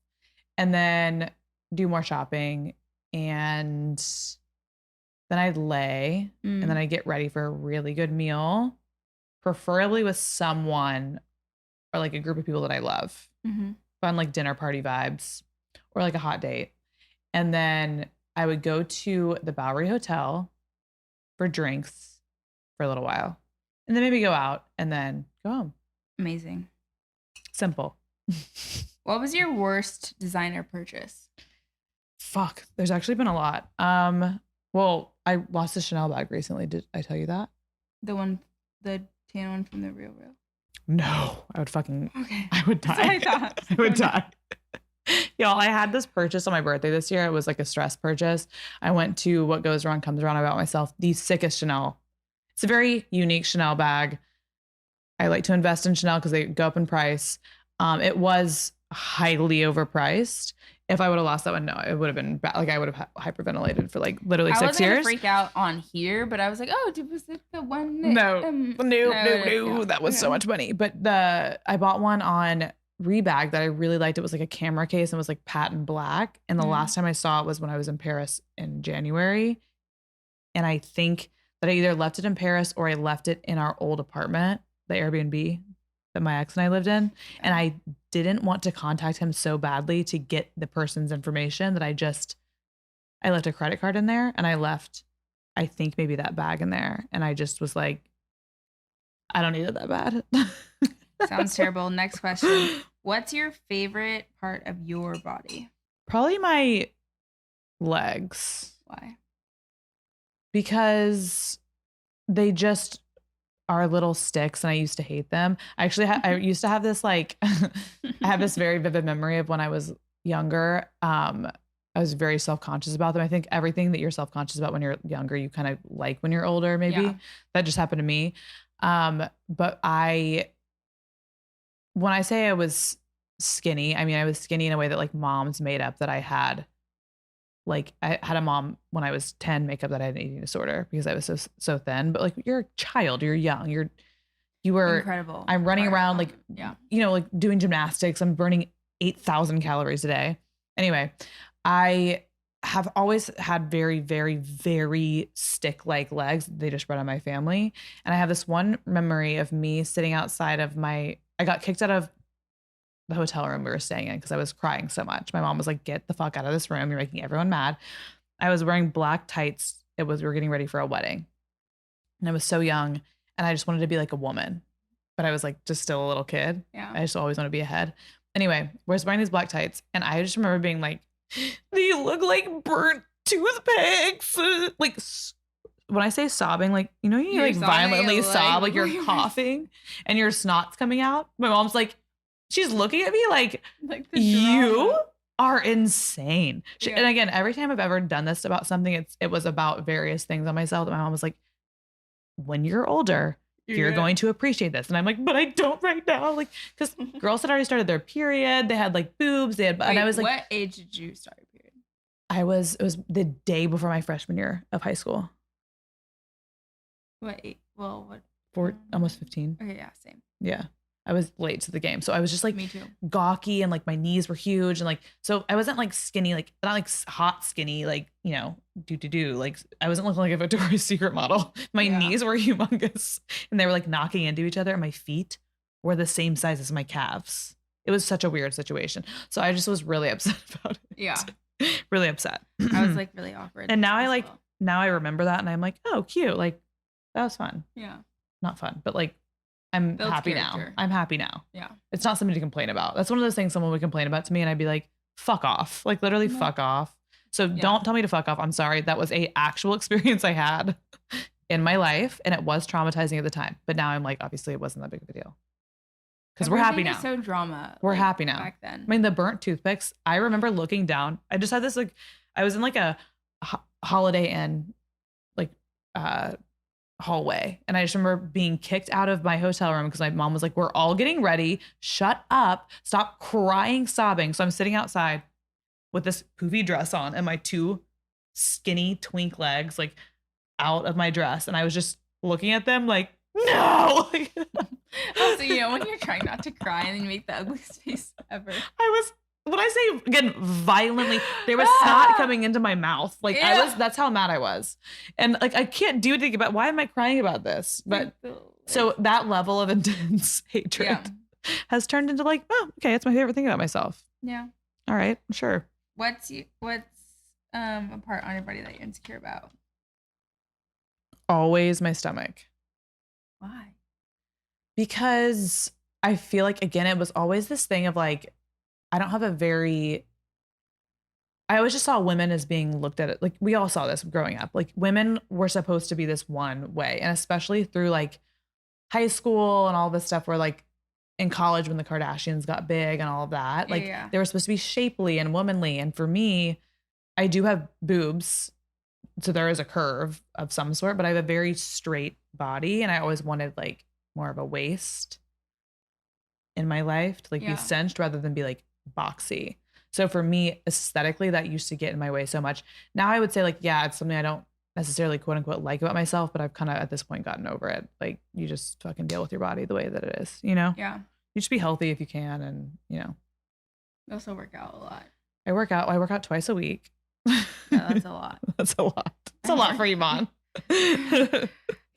And then do more shopping. And then I'd lay. And then I'd get ready for a really good meal. Preferably with someone or like a group of people that I love. Fun like dinner party vibes or like a hot date. And then I would go to the Bowery Hotel for drinks for a little while. And then maybe go out and then go home. Amazing. Simple. What was your worst designer purchase? Fuck. There's actually been a lot. Well, I lost a Chanel bag recently. Did I tell you that? The tan one from the Real. No, I would fucking, okay. I would die. I thought. I would die. Y'all, I had this purchase on my birthday this year. It was like a stress purchase. I went to What Goes Wrong Comes Around. I bought myself the sickest Chanel. It's a very unique Chanel bag. I like to invest in Chanel because they go up in price. It was highly overpriced. If I would have lost that one, no, it would have been bad. Like I would have hyperventilated for like literally 6 years. I was gonna freak out on here, but I was like, oh, was it the one? No, that was so much money. But I bought one on Rebag that I really liked. It was like a camera case and was like patent black. And the last time I saw it was when I was in Paris in January. And I think that I either left it in Paris or I left it in our old apartment, the Airbnb that my ex and I lived in. And I didn't want to contact him so badly to get the person's information that I left a credit card in there and I left, I think maybe that bag in there. And I just was like, I don't need it that bad. Sounds terrible. Next question. What's your favorite part of your body? Probably my legs. Why? Because they just are little sticks and I used to hate them. I actually I used to have this like I have this very vivid memory of when I was younger. I was very self-conscious about them. I think everything that you're self-conscious about when you're younger, you kind of like when you're older, maybe. Yeah. That just happened to me. But when I say I was skinny, I mean I was skinny in a way that like moms made up that I had. Like I had a mom when I was 10 make up that I had an eating disorder because I was so thin. But like you're a child, you're young, you were incredible. I'm running around like like doing gymnastics. I'm burning 8,000 calories a day. Anyway, I have always had very, very, very stick-like legs. They just bred on my family. And I have this one memory of me sitting outside of I got kicked out of the hotel room we were staying in because I was crying so much. My mom was like, get the fuck out of this room. You're making everyone mad. I was wearing black tights. We were getting ready for a wedding. And I was so young and I just wanted to be like a woman. But I was like just still a little kid. Yeah. I just always want to be ahead. Anyway, I was wearing these black tights and I just remember being like, they look like burnt toothpicks. Like when I say sobbing, like, you know, you like violently sob, like you're coughing and your snot's coming out. My mom's like, she's looking at me like you are insane. And again, every time I've ever done this about something, it was about various things on myself. And my mom was like, when you're older, you're going to appreciate this. And I'm like, but I don't right now. Like, because girls had already started their period. They had like boobs. And I was like, what age did you start your period? It was the day before my freshman year of high school. What? Well, what? Almost 15. Okay, yeah, same. Yeah. I was late to the game. So I was just like Me too. gawky and like my knees were huge. And like, so I wasn't like skinny, like not like hot skinny, like, you know, like I wasn't looking like a Victoria's Secret model. My knees were humongous and they were like knocking into each other and my feet were the same size as my calves. It was such a weird situation. So I just was really upset about it. Yeah. Really upset. I was like really awkward. And now now I remember that and I'm like, oh, cute. Like that was fun. Yeah. Not fun, but like I'm happy now. I'm happy now. Yeah. It's not something to complain about. That's one of those things someone would complain about to me and I'd be like, fuck off. Like literally fuck off. So don't tell me to fuck off. I'm sorry. That was a actual experience I had in my life and it was traumatizing at the time. But now I'm like, obviously it wasn't that big of a deal. Because we're happy now. So drama. We're happy now. Back then. I mean, the burnt toothpicks, I remember looking down. I just had this like, I was in like a Holiday Inn like hallway. And I just remember being kicked out of my hotel room because my mom was like, we're all getting ready. Shut up. Stop crying, sobbing. So I'm sitting outside with this poofy dress on and my two skinny twink legs like out of my dress. And I was just looking at them like, no. Also, you know, when you're trying not to cry and then you make the ugliest face ever. When I say again, violently, there was snot coming into my mouth. Like that's how mad I was. And like, I can't do anything about, why am I crying about this? But so that level of intense hatred has turned into like, oh, okay, it's my favorite thing about myself. Yeah. All right, sure. What's a part on your body that you're insecure about? Always my stomach. Why? Because I feel like, again, it was always this thing of like, I always just saw women as being looked at it. Like we all saw this growing up. Like women were supposed to be this one way. And especially through like high school and all this stuff where like in college when the Kardashians got big and all of that, like they were supposed to be shapely and womanly. And for me, I do have boobs. So there is a curve of some sort, but I have a very straight body. And I always wanted like more of a waist in my life to like be cinched rather than be like boxy. So for me, aesthetically, that used to get in my way so much. Now I would say like, yeah, it's something I don't necessarily quote unquote like about myself, but I've kind of at this point gotten over it. Like you just fucking deal with your body the way that it is, you know? Yeah. You should be healthy if you can. And you know, you also work out a lot. I work out twice a week. Yeah, that's a lot. That's a lot. It's a lot for Emon.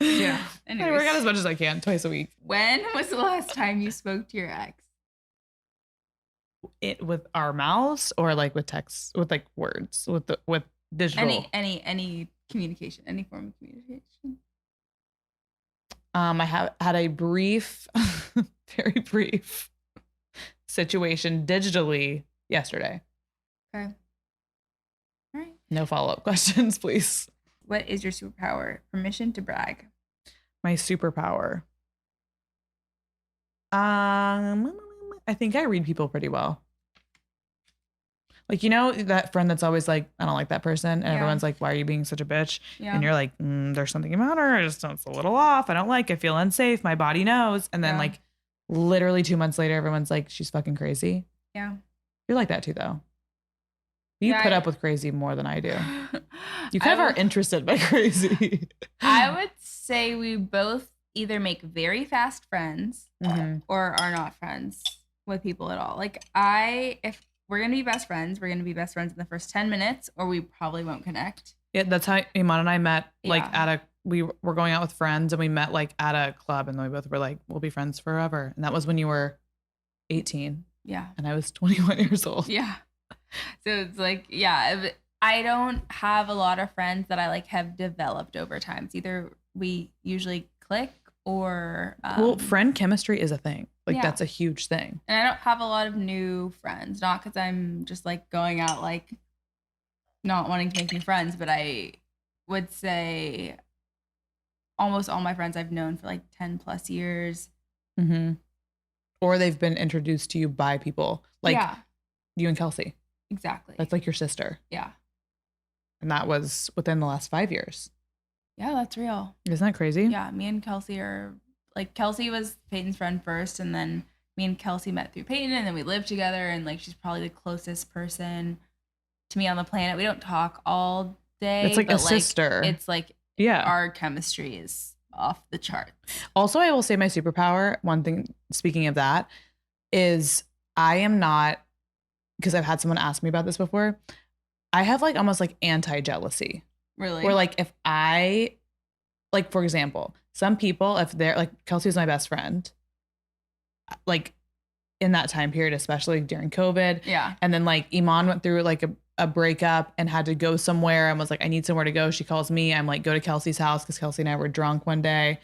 Yeah. Anyways. I work out as much as I can twice a week. When was the last time you spoke to your ex? With our mouths or like with text, with like words, with digital? Any communication, any form of communication. I have had a brief, very brief situation digitally yesterday. Okay. All right. No follow-up questions, please. What is your superpower? Permission to brag. My superpower. I think I read people pretty well. Like, you know, that friend that's always like, I don't like that person. And everyone's like, why are you being such a bitch? Yeah. And you're like, there's something about her. It's a little off. I feel unsafe. My body knows. And then like literally 2 months later, everyone's like, she's fucking crazy. Yeah. You're like that too, though. You put up with crazy more than I do. You kind of are interested by crazy. I would say we both either make very fast friends or are not friends with people at all. Like if we're going to be best friends, we're going to be best friends in the first 10 minutes or we probably won't connect. Yeah, that's how Emon and I met like we were going out with friends and we met like at a club and then we both were like, we'll be friends forever. And that was when you were 18. Yeah. And I was 21 years old. Yeah. So it's like, I don't have a lot of friends that I like have developed over time. It's either we usually click or well, friend chemistry is a thing. Like that's a huge thing. And I don't have a lot of new friends, not because I'm just like going out like not wanting to make new friends, but I would say almost all my friends I've known for like 10 plus years. Mm-hmm. Or they've been introduced to you by people like you and Kelsey. Exactly. That's like your sister. Yeah. And that was within the last 5 years. Yeah, that's real. Isn't that crazy? Yeah, me and Kelsey are like, Kelsey was Peyton's friend first, and then me and Kelsey met through Payton, and then we lived together, and like she's probably the closest person to me on the planet. We don't talk all day. It's like a sister. It's like our chemistry is off the charts. Also, I will say my superpower, one thing, speaking of that, is I am not, because I've had someone ask me about this before, I have like almost like anti-jealousy. Really? Where like if I, like for example, some people, if they're like, Kelsey's my best friend, like in that time period, especially during COVID. Yeah. And then like Emon went through like a breakup and had to go somewhere and was like, I need somewhere to go. She calls me. I'm like, go to Kelsey's house because Kelsey and I were drunk one day.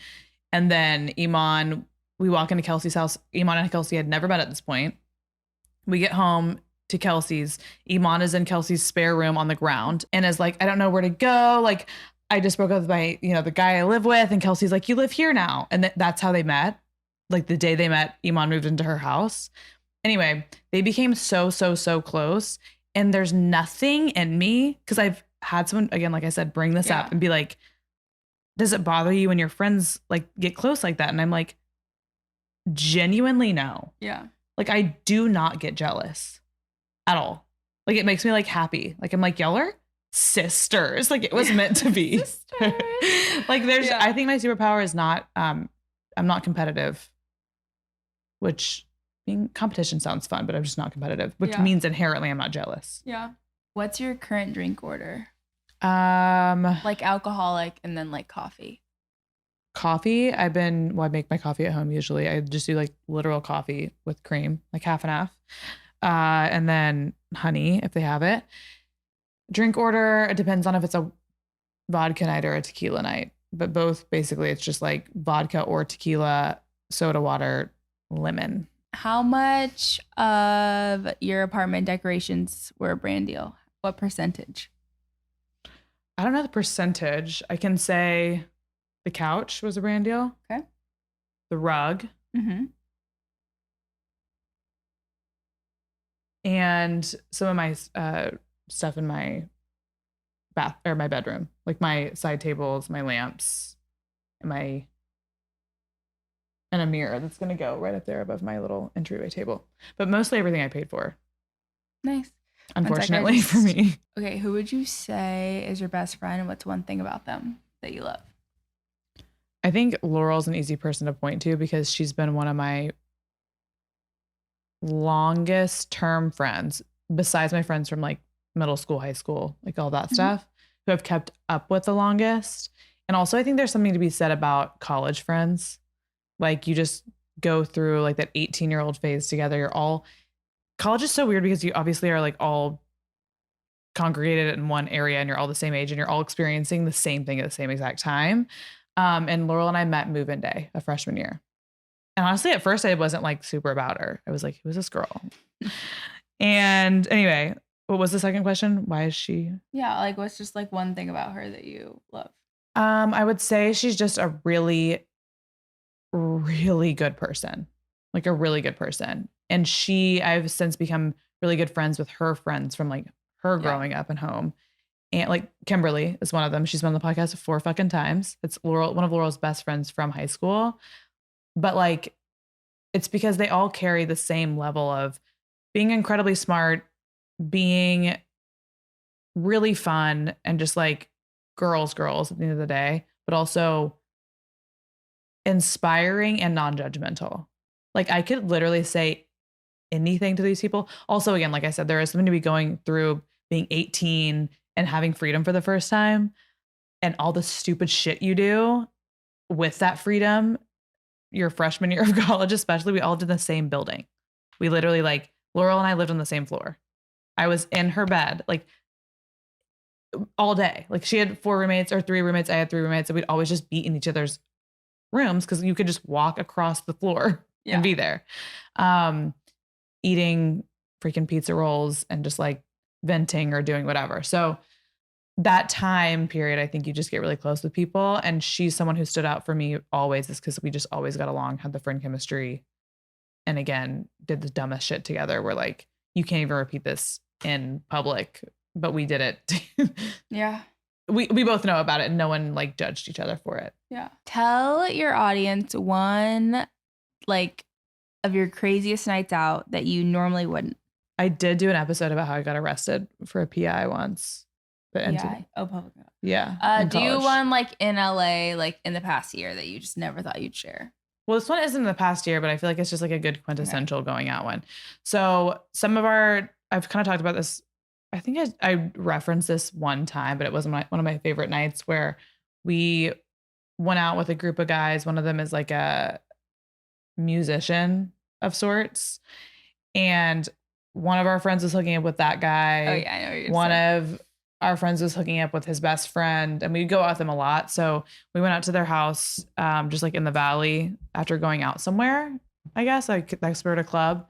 And then we walk into Kelsey's house. Emon and Kelsey had never met at this point. We get home to Kelsey's. Emon is in Kelsey's spare room on the ground and is like, I don't know where to go. Like, I just broke up with my, the guy I live with. And Kelsey's like, you live here now. And that's how they met. Like the day they met, Emon moved into her house. Anyway, they became so close. And there's nothing in me, because I've had someone, again, like I said, bring this up and be like, does it bother you when your friends like get close like that? And I'm like, genuinely no. Yeah. Like I do not get jealous at all. Like it makes me like happy. Like I'm like, y'all are sisters. Like it was meant to be. Like I think my superpower is not, I'm not competitive, which being competition sounds fun, but I'm just not competitive, which means inherently I'm not jealous. Yeah. What's your current drink order? Like alcoholic and then like coffee. Coffee. I make my coffee at home usually. I just do like literal coffee with cream, like half and half. And then honey if they have it. Drink order, it depends on if it's a vodka night or a tequila night. But both basically it's just like vodka or tequila, soda water, lemon. How much of your apartment decorations were a brand deal? What percentage? I don't know the percentage. I can say the couch was a brand deal. Okay. The rug. Mm-hmm. And some of my stuff in my my bedroom, like my side tables, my lamps, and a mirror that's going to go right up there above my little entryway table. But mostly everything I paid for. Nice. Unfortunately for me. Okay, who would you say is your best friend and what's one thing about them that you love? I think Laurel's an easy person to point to because she's been one of my longest term friends, besides my friends from like middle school, high school, like all that stuff, who I've kept up with the longest. And also I think there's something to be said about college friends. Like you just go through like that 18-year-old phase together. College is so weird because you obviously are like all congregated in one area and you're all the same age and you're all experiencing the same thing at the same exact time. And Laurel and I met move-in day of freshman year. And honestly, at first I wasn't like super about her. I was like, who's this girl? And anyway, what was the second question? Why is she? Yeah, like what's just like one thing about her that you love? I would say she's just a really, really good person. Like a really good person. And I've since become really good friends with her friends from like her growing up and home. And like Kimberly is one of them. She's been on the podcast 4 fucking times. It's Laurel, one of Laurel's best friends from high school. But like, it's because they all carry the same level of being incredibly smart, being really fun, and just like girls at the end of the day, but also inspiring and non-judgmental. Like I could literally say anything to these people. Also, again, like I said, there is something to be going through being 18 and having freedom for the first time and all the stupid shit you do with that freedom. Your freshman year of college, especially, we all did the same building. We literally like Laurel and I lived on the same floor. I was in her bed like all day. Like she had 4 roommates or 3 roommates. I had 3 roommates. And we'd always just be in each other's rooms because you could just walk across the floor and be there. Eating freaking pizza rolls and just like venting or doing whatever. So that time period, I think you just get really close with people. And she's someone who stood out for me always, is because we just always got along, had the friend chemistry. And again, did the dumbest shit together where like, you can't even repeat this in public, but we did it. Yeah. We both know about it and no one like judged each other for it. Yeah. Tell your audience one like of your craziest nights out that you normally wouldn't. I did do an episode about how I got arrested for a PI once. Yeah. Oh, public. Yeah. Do you one like in LA, like in the past year that you just never thought you'd share? Well, this one isn't in the past year, but I feel like it's just like a good quintessential going out one. So some of I've kind of talked about this. I think I referenced this one time, but it wasn't one of my favorite nights where we went out with a group of guys. One of them is like a musician of sorts. And one of our friends was hooking up with that guy. Oh, yeah, I know what you're One saying. of our friends was hooking up with his best friend, and we'd go out with them a lot. So we went out to their house, just like in the valley after going out somewhere, I guess, like they explored a club.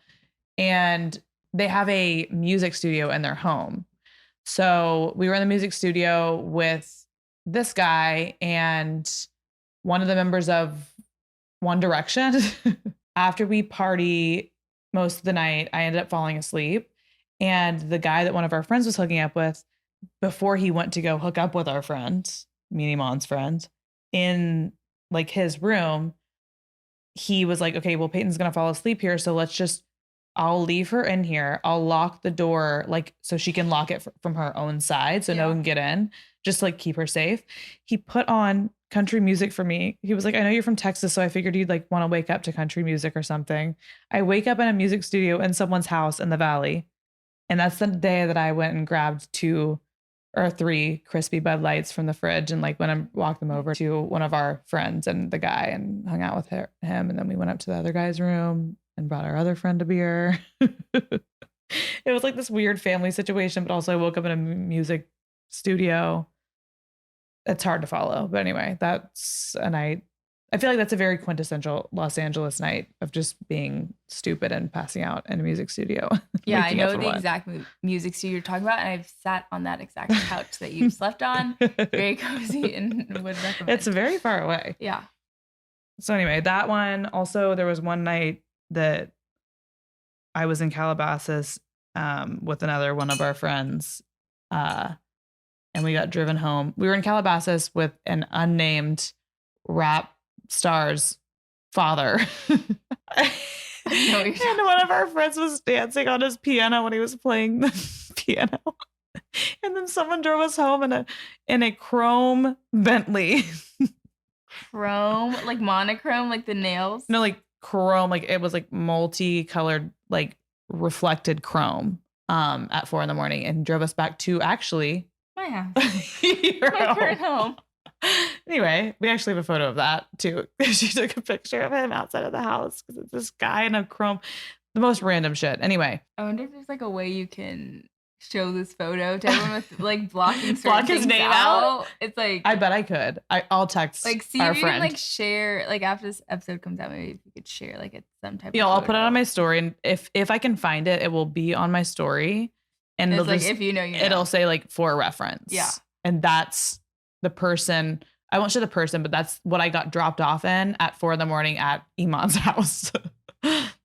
And they have a music studio in their home. So we were in the music studio with this guy and one of the members of One Direction. After we party most of the night, I ended up falling asleep. And the guy that one of our friends was hooking up with, before he went to go hook up with our friend, Meanie Mon's friend, in like his room, he was like, okay, well, Peyton's going to fall asleep here. So I'll leave her in here. I'll lock the door, like, so she can lock it from her own side. So no one can get in, just like keep her safe. He put on country music for me. He was like, I know you're from Texas, so I figured you'd like want to wake up to country music or something. I wake up in a music studio in someone's house in the valley. And that's the day that I went and grabbed 2 or 3 crispy Bud Lights from the fridge and like went and walked them over to one of our friends and the guy and hung out with him. And then we went up to the other guy's room and brought our other friend a beer. It was like this weird family situation, but also I woke up in a music studio. It's hard to follow. But anyway, that's a night. I feel like that's a very quintessential Los Angeles night of just being stupid and passing out in a music studio. Yeah, I know the exact music studio you're talking about. And I've sat on that exact couch that you slept on. Very cozy and would recommend. It's very far away. Yeah. So anyway, that one. Also, there was one night that I was in Calabasas with another one of our friends. And we got driven home. We were in Calabasas with an unnamed rap star's father. And one of our friends was dancing on his piano when he was playing the piano. And then someone drove us home in a chrome Bentley. Chrome? Like monochrome, like the nails? No, like chrome, like it was like multicolored, like reflected chrome at 4 a.m. and drove us back to actually my house. My current home. Anyway, we actually have a photo of that too. She took a picture of him outside of the house because it's this guy in a chrome, the most random shit. Anyway, I wonder if there's like a way you can show this photo to everyone with like blocking block his name out. It's like I bet I could. I'll text like see our if you friend. can like share like after this episode comes out, maybe if you could share like some type. Yeah, I'll put it on my story, and if I can find it, it will be on my story, and it's like if you know, it'll say like for reference. Yeah, and that's the person. I won't show the person, but that's what I got dropped off in at 4 a.m. at Emon's house.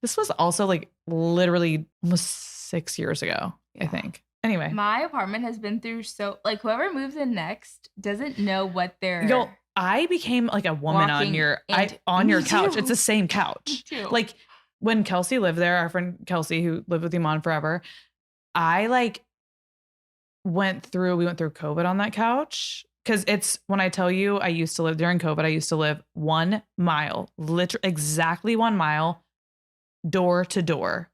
This was also like literally almost 6 years ago, I think. Anyway, my apartment has been through like whoever moves in next doesn't know what they're. Yo, I became like a woman on your couch. It's the same couch. Like when Kelsey lived there, our friend Kelsey who lived with Emon forever, I like we went through COVID on that couch. Because it's when I tell you I used to live during COVID, I used to live 1 mile, literally exactly 1 mile, door to door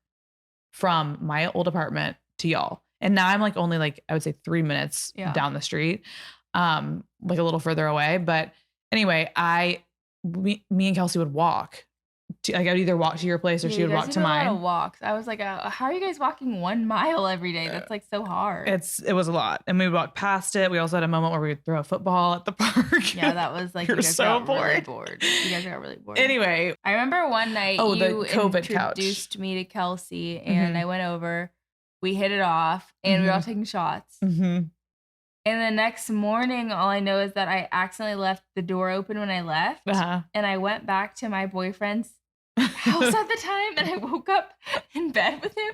from my old apartment to y'all. And now I'm like only like, I would say 3 minutes down the street, like a little further away. But anyway, me and Kelsey would walk. Like I would either walk to your place or she would walk to mine. A lot of walks. I was like, how are you guys walking 1 mile every day? That's like so hard. It was a lot, and we would walk past it. We also had a moment where we would throw a football at the park. Yeah, that was like you guys so got really bored. You guys got really bored. Anyway, I remember one night you introduced me to Kelsey, and I went over. We hit it off, and we were all taking shots. Mm-hmm. And the next morning, all I know is that I accidentally left the door open when I left. And I went back to my boyfriend's house at the time. And I woke up in bed with him.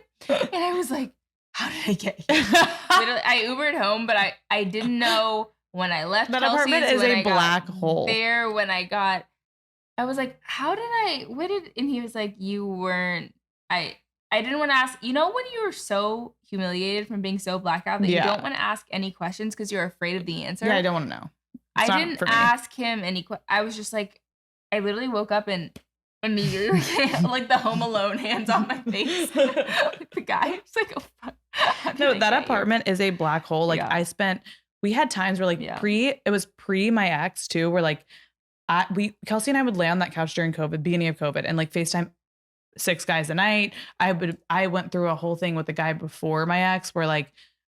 And I was like, how did I get here? Literally, I Ubered home, but I didn't know when I left that Kelsey's, apartment is a black hole. There, when I was like, how did and he was like, you weren't, I I didn't want to ask. You know when you were so humiliated from being so blackout that you don't want to ask any questions because you're afraid of the answer? Yeah, I don't want to know. I didn't ask him any questions. I was just like, I literally woke up and immediately like the Home Alone hands on my face. Like the guy was like, oh fuck. No, that apartment is a black hole. Like we had times where like it was pre my ex too, where like Kelsey and I would lay on that couch during COVID, beginning of COVID, and like FaceTime 6 guys a night. I went through a whole thing with the guy before my ex where like,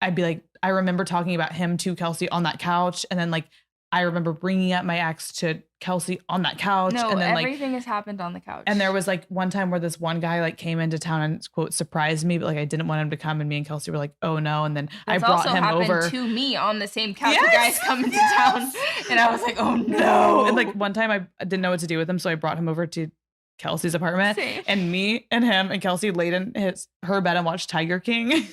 I'd be like, I remember talking about him to Kelsey on that couch. And then like, I remember bringing up my ex to Kelsey on that couch. No, and then everything has happened on the couch. And there was like one time where this one guy like came into town and quote surprised me, but like I didn't want him to come, and me and Kelsey were like, oh no. And then I brought him over to me on the same couch. The guys come into town, and I was like, oh no. And like one time I didn't know what to do with him, so I brought him over to Kelsey's apartment. Same. And me and him and Kelsey laid in her bed and watched Tiger King.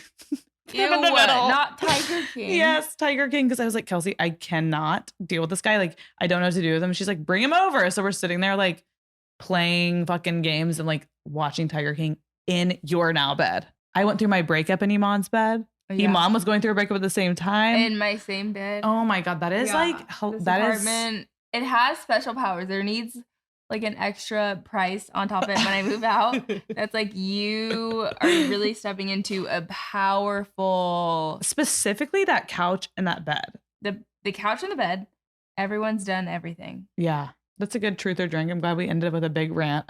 Ew, not Tiger King. Yes, Tiger King. Because I was like, Kelsey, I cannot deal with this guy. Like, I don't know what to do with him. She's like, bring him over. So we're sitting there like playing fucking games and like watching Tiger King in your now bed. I went through my breakup in Emon's bed. Yeah. Emon was going through a breakup at the same time. In my same bed. Oh my God. That is like, that apartment, it has special powers. There needs like an extra price on top of it when I move out. That's like, you are really stepping into a powerful. Specifically that couch and that bed. The couch and the bed. Everyone's done everything. Yeah. That's a good truth or drink. I'm glad we ended up with a big rant.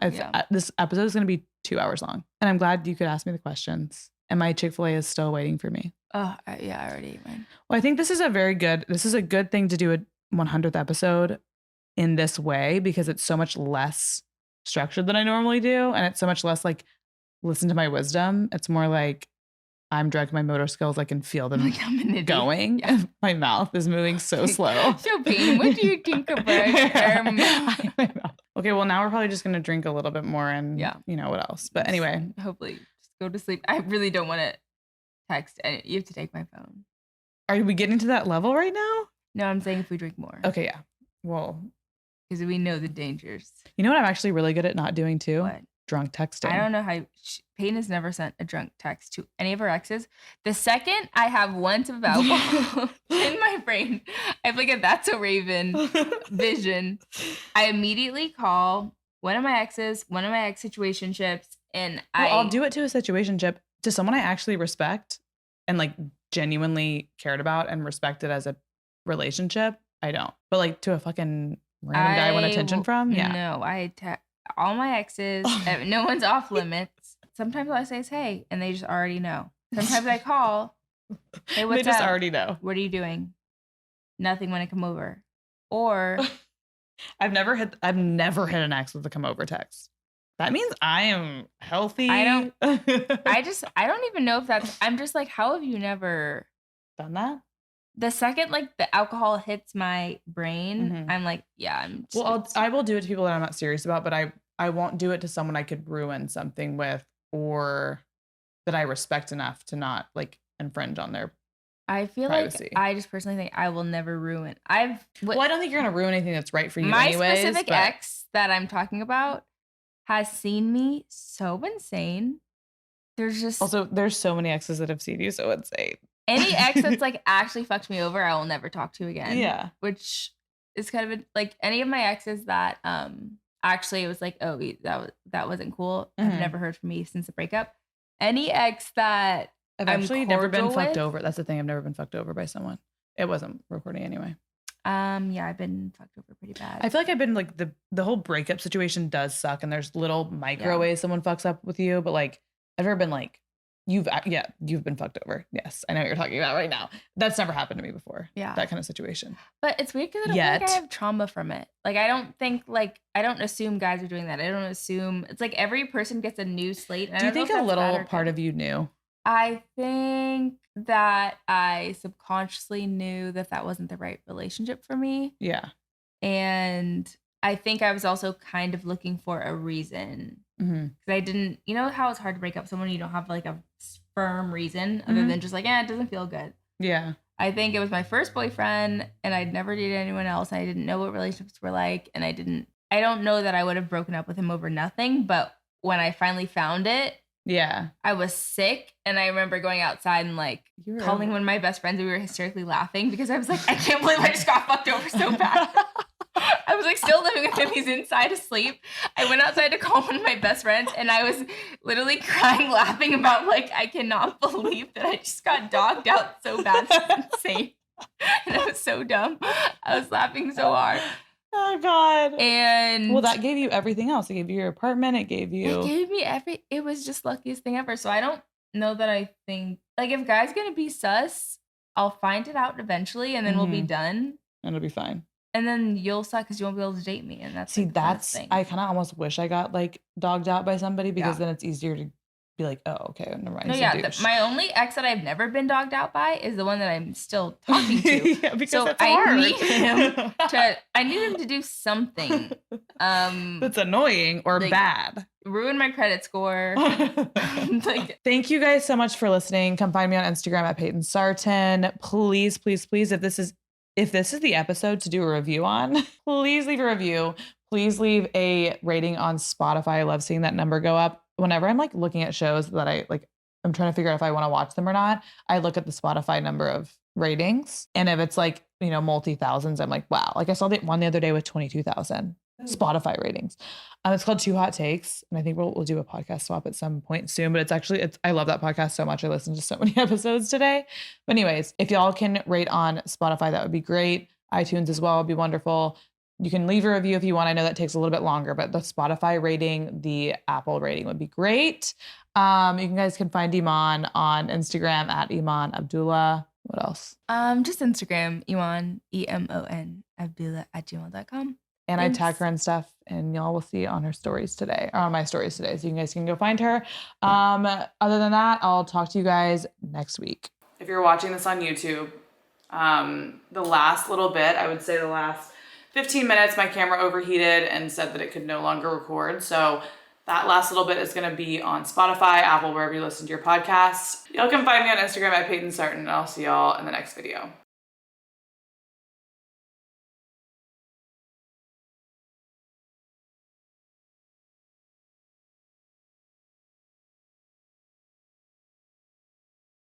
This episode is going to be 2 hours long. And I'm glad you could ask me the questions. And my Chick-fil-A is still waiting for me. Oh, yeah, I already ate mine. Well, I think this is a good thing to do a 100th episode in this way, because it's so much less structured than I normally do. And it's so much less like listen to my wisdom. It's more like I'm directing my motor skills. I can feel them going. Yeah. My mouth is moving so slow. So Payton, what do you think about Okay, well now we're probably just going to drink a little bit more and you know what else. But anyway. Hopefully just go to sleep. I really don't want to text. You have to take my phone. Are we getting to that level right now? No, I'm saying if we drink more. Okay, yeah. Well, because we know the dangers. You know what I'm actually really good at not doing too? What? Drunk texting. I don't know how. Payton has never sent a drunk text to any of her exes. The second I have one sip of alcohol in my brain, I have like a That's a Raven vision. I immediately call one of my exes, one of my ex situationships, and I'll do it to a situationship, to someone I actually respect and like genuinely cared about and respected as a relationship. I don't. But like to a fucking random guy I want attention from? Yeah. No, all my exes, no one's off limits. Sometimes all I say is, hey, and they just already know. Sometimes I call, hey, what's up? They just already know. What are you doing? Nothing when I come over. Or I've never hit an ex with a come over text. That means I am healthy. I don't even know if that's, I'm just like, how have you never done that? The second like the alcohol hits my brain, I'm like, yeah, I will do it to people that I'm not serious about, but I won't do it to someone I could ruin something with or that I respect enough to not like infringe on their privacy. Like I just personally think I will never ruin. I don't think you're gonna ruin anything that's right for you. My specific ex that I'm talking about has seen me so insane. There's so many exes that have seen you so insane. Any ex that's like actually fucked me over, I will never talk to again. Yeah. Which is kind of like any of my exes that actually it was like, oh, that wasn't cool. I've never heard from me since the breakup. Any ex that I've actually never been fucked over. That's the thing. I've never been fucked over by someone. It wasn't recording anyway. Yeah, I've been fucked over pretty bad. I feel like I've been like the whole breakup situation does suck, and there's little micro ways someone fucks up with you, but like I've never been like, you've been fucked over. Yes, I know what you're talking about right now. That's never happened to me before. Yeah, that kind of situation. But it's weird because I don't feel like I have trauma from it. Like I don't assume guys are doing that. I don't assume it's like every person gets a new slate. Do you think a little part of you knew? I think that I subconsciously knew that wasn't the right relationship for me. Yeah, and I think I was also kind of looking for a reason. Because I didn't, you know how it's hard to break up someone you don't have like a firm reason other than just like, it doesn't feel good. Yeah. I think it was my first boyfriend and I'd never dated anyone else. And I didn't know what relationships were like. And I don't know that I would have broken up with him over nothing. But when I finally found it, Yeah. I was sick, and I remember going outside and like calling one of my best friends, and we were hysterically laughing because I was like, I can't believe I just got fucked over so bad. I was like still living with him. He's inside asleep. I went outside to call one of my best friends, and I was literally crying, laughing about like, I cannot believe that I just got dogged out so bad. It's insane. And I was so dumb. I was laughing so hard. Oh God. And well, that gave you everything else. It gave you your apartment. It gave me it was just luckiest thing ever. So I don't know that I think like if guy's gonna be sus, I'll find it out eventually, and then we'll be done. And it'll be fine. And then you'll suck because you won't be able to date me. And that's see, like, that's thing. I kind of almost wish I got like dogged out by somebody because then it's easier to be like, oh, okay, never mind. No, yeah, my only ex that I've never been dogged out by is the one that I'm still talking to. Yeah, because so that's hard. I need him to do something that's annoying or like, bad. Ruin my credit score. Like, thank you guys so much for listening. Come find me on Instagram at Payton Sartain. Please, please, please, if this is the episode to do a review on, please leave a review. Please leave a rating on Spotify. I love seeing that number go up. Whenever I'm like looking at shows that I'm trying to figure out if I want to watch them or not, I look at the Spotify number of ratings. And if it's like, multi-thousands, I'm like, wow. Like I saw that one the other day with 22,000 Spotify ratings. It's called Two Hot Takes. And I think we'll do a podcast swap at some point soon, but I love that podcast so much. I listened to so many episodes today. But anyways, if y'all can rate on Spotify, that would be great. iTunes as well would be wonderful. You can leave a review if you want. I know that takes a little bit longer, but the Spotify rating, the Apple rating would be great. You guys can find Emon on Instagram at Emon Abdullah. What else? Just Instagram, Emon, EMON, Abdullah at gmail.com. And Thanks. I tag her and stuff, and y'all will see on her stories today, or on my stories today. So you guys can go find her. Other than that, I'll talk to you guys next week. If you're watching this on YouTube, the last little bit, I would say the last 15 minutes, my camera overheated and said that it could no longer record. So that last little bit is going to be on Spotify, Apple, wherever you listen to your podcasts. Y'all can find me on Instagram at Payton Sartain, and I'll see y'all in the next video.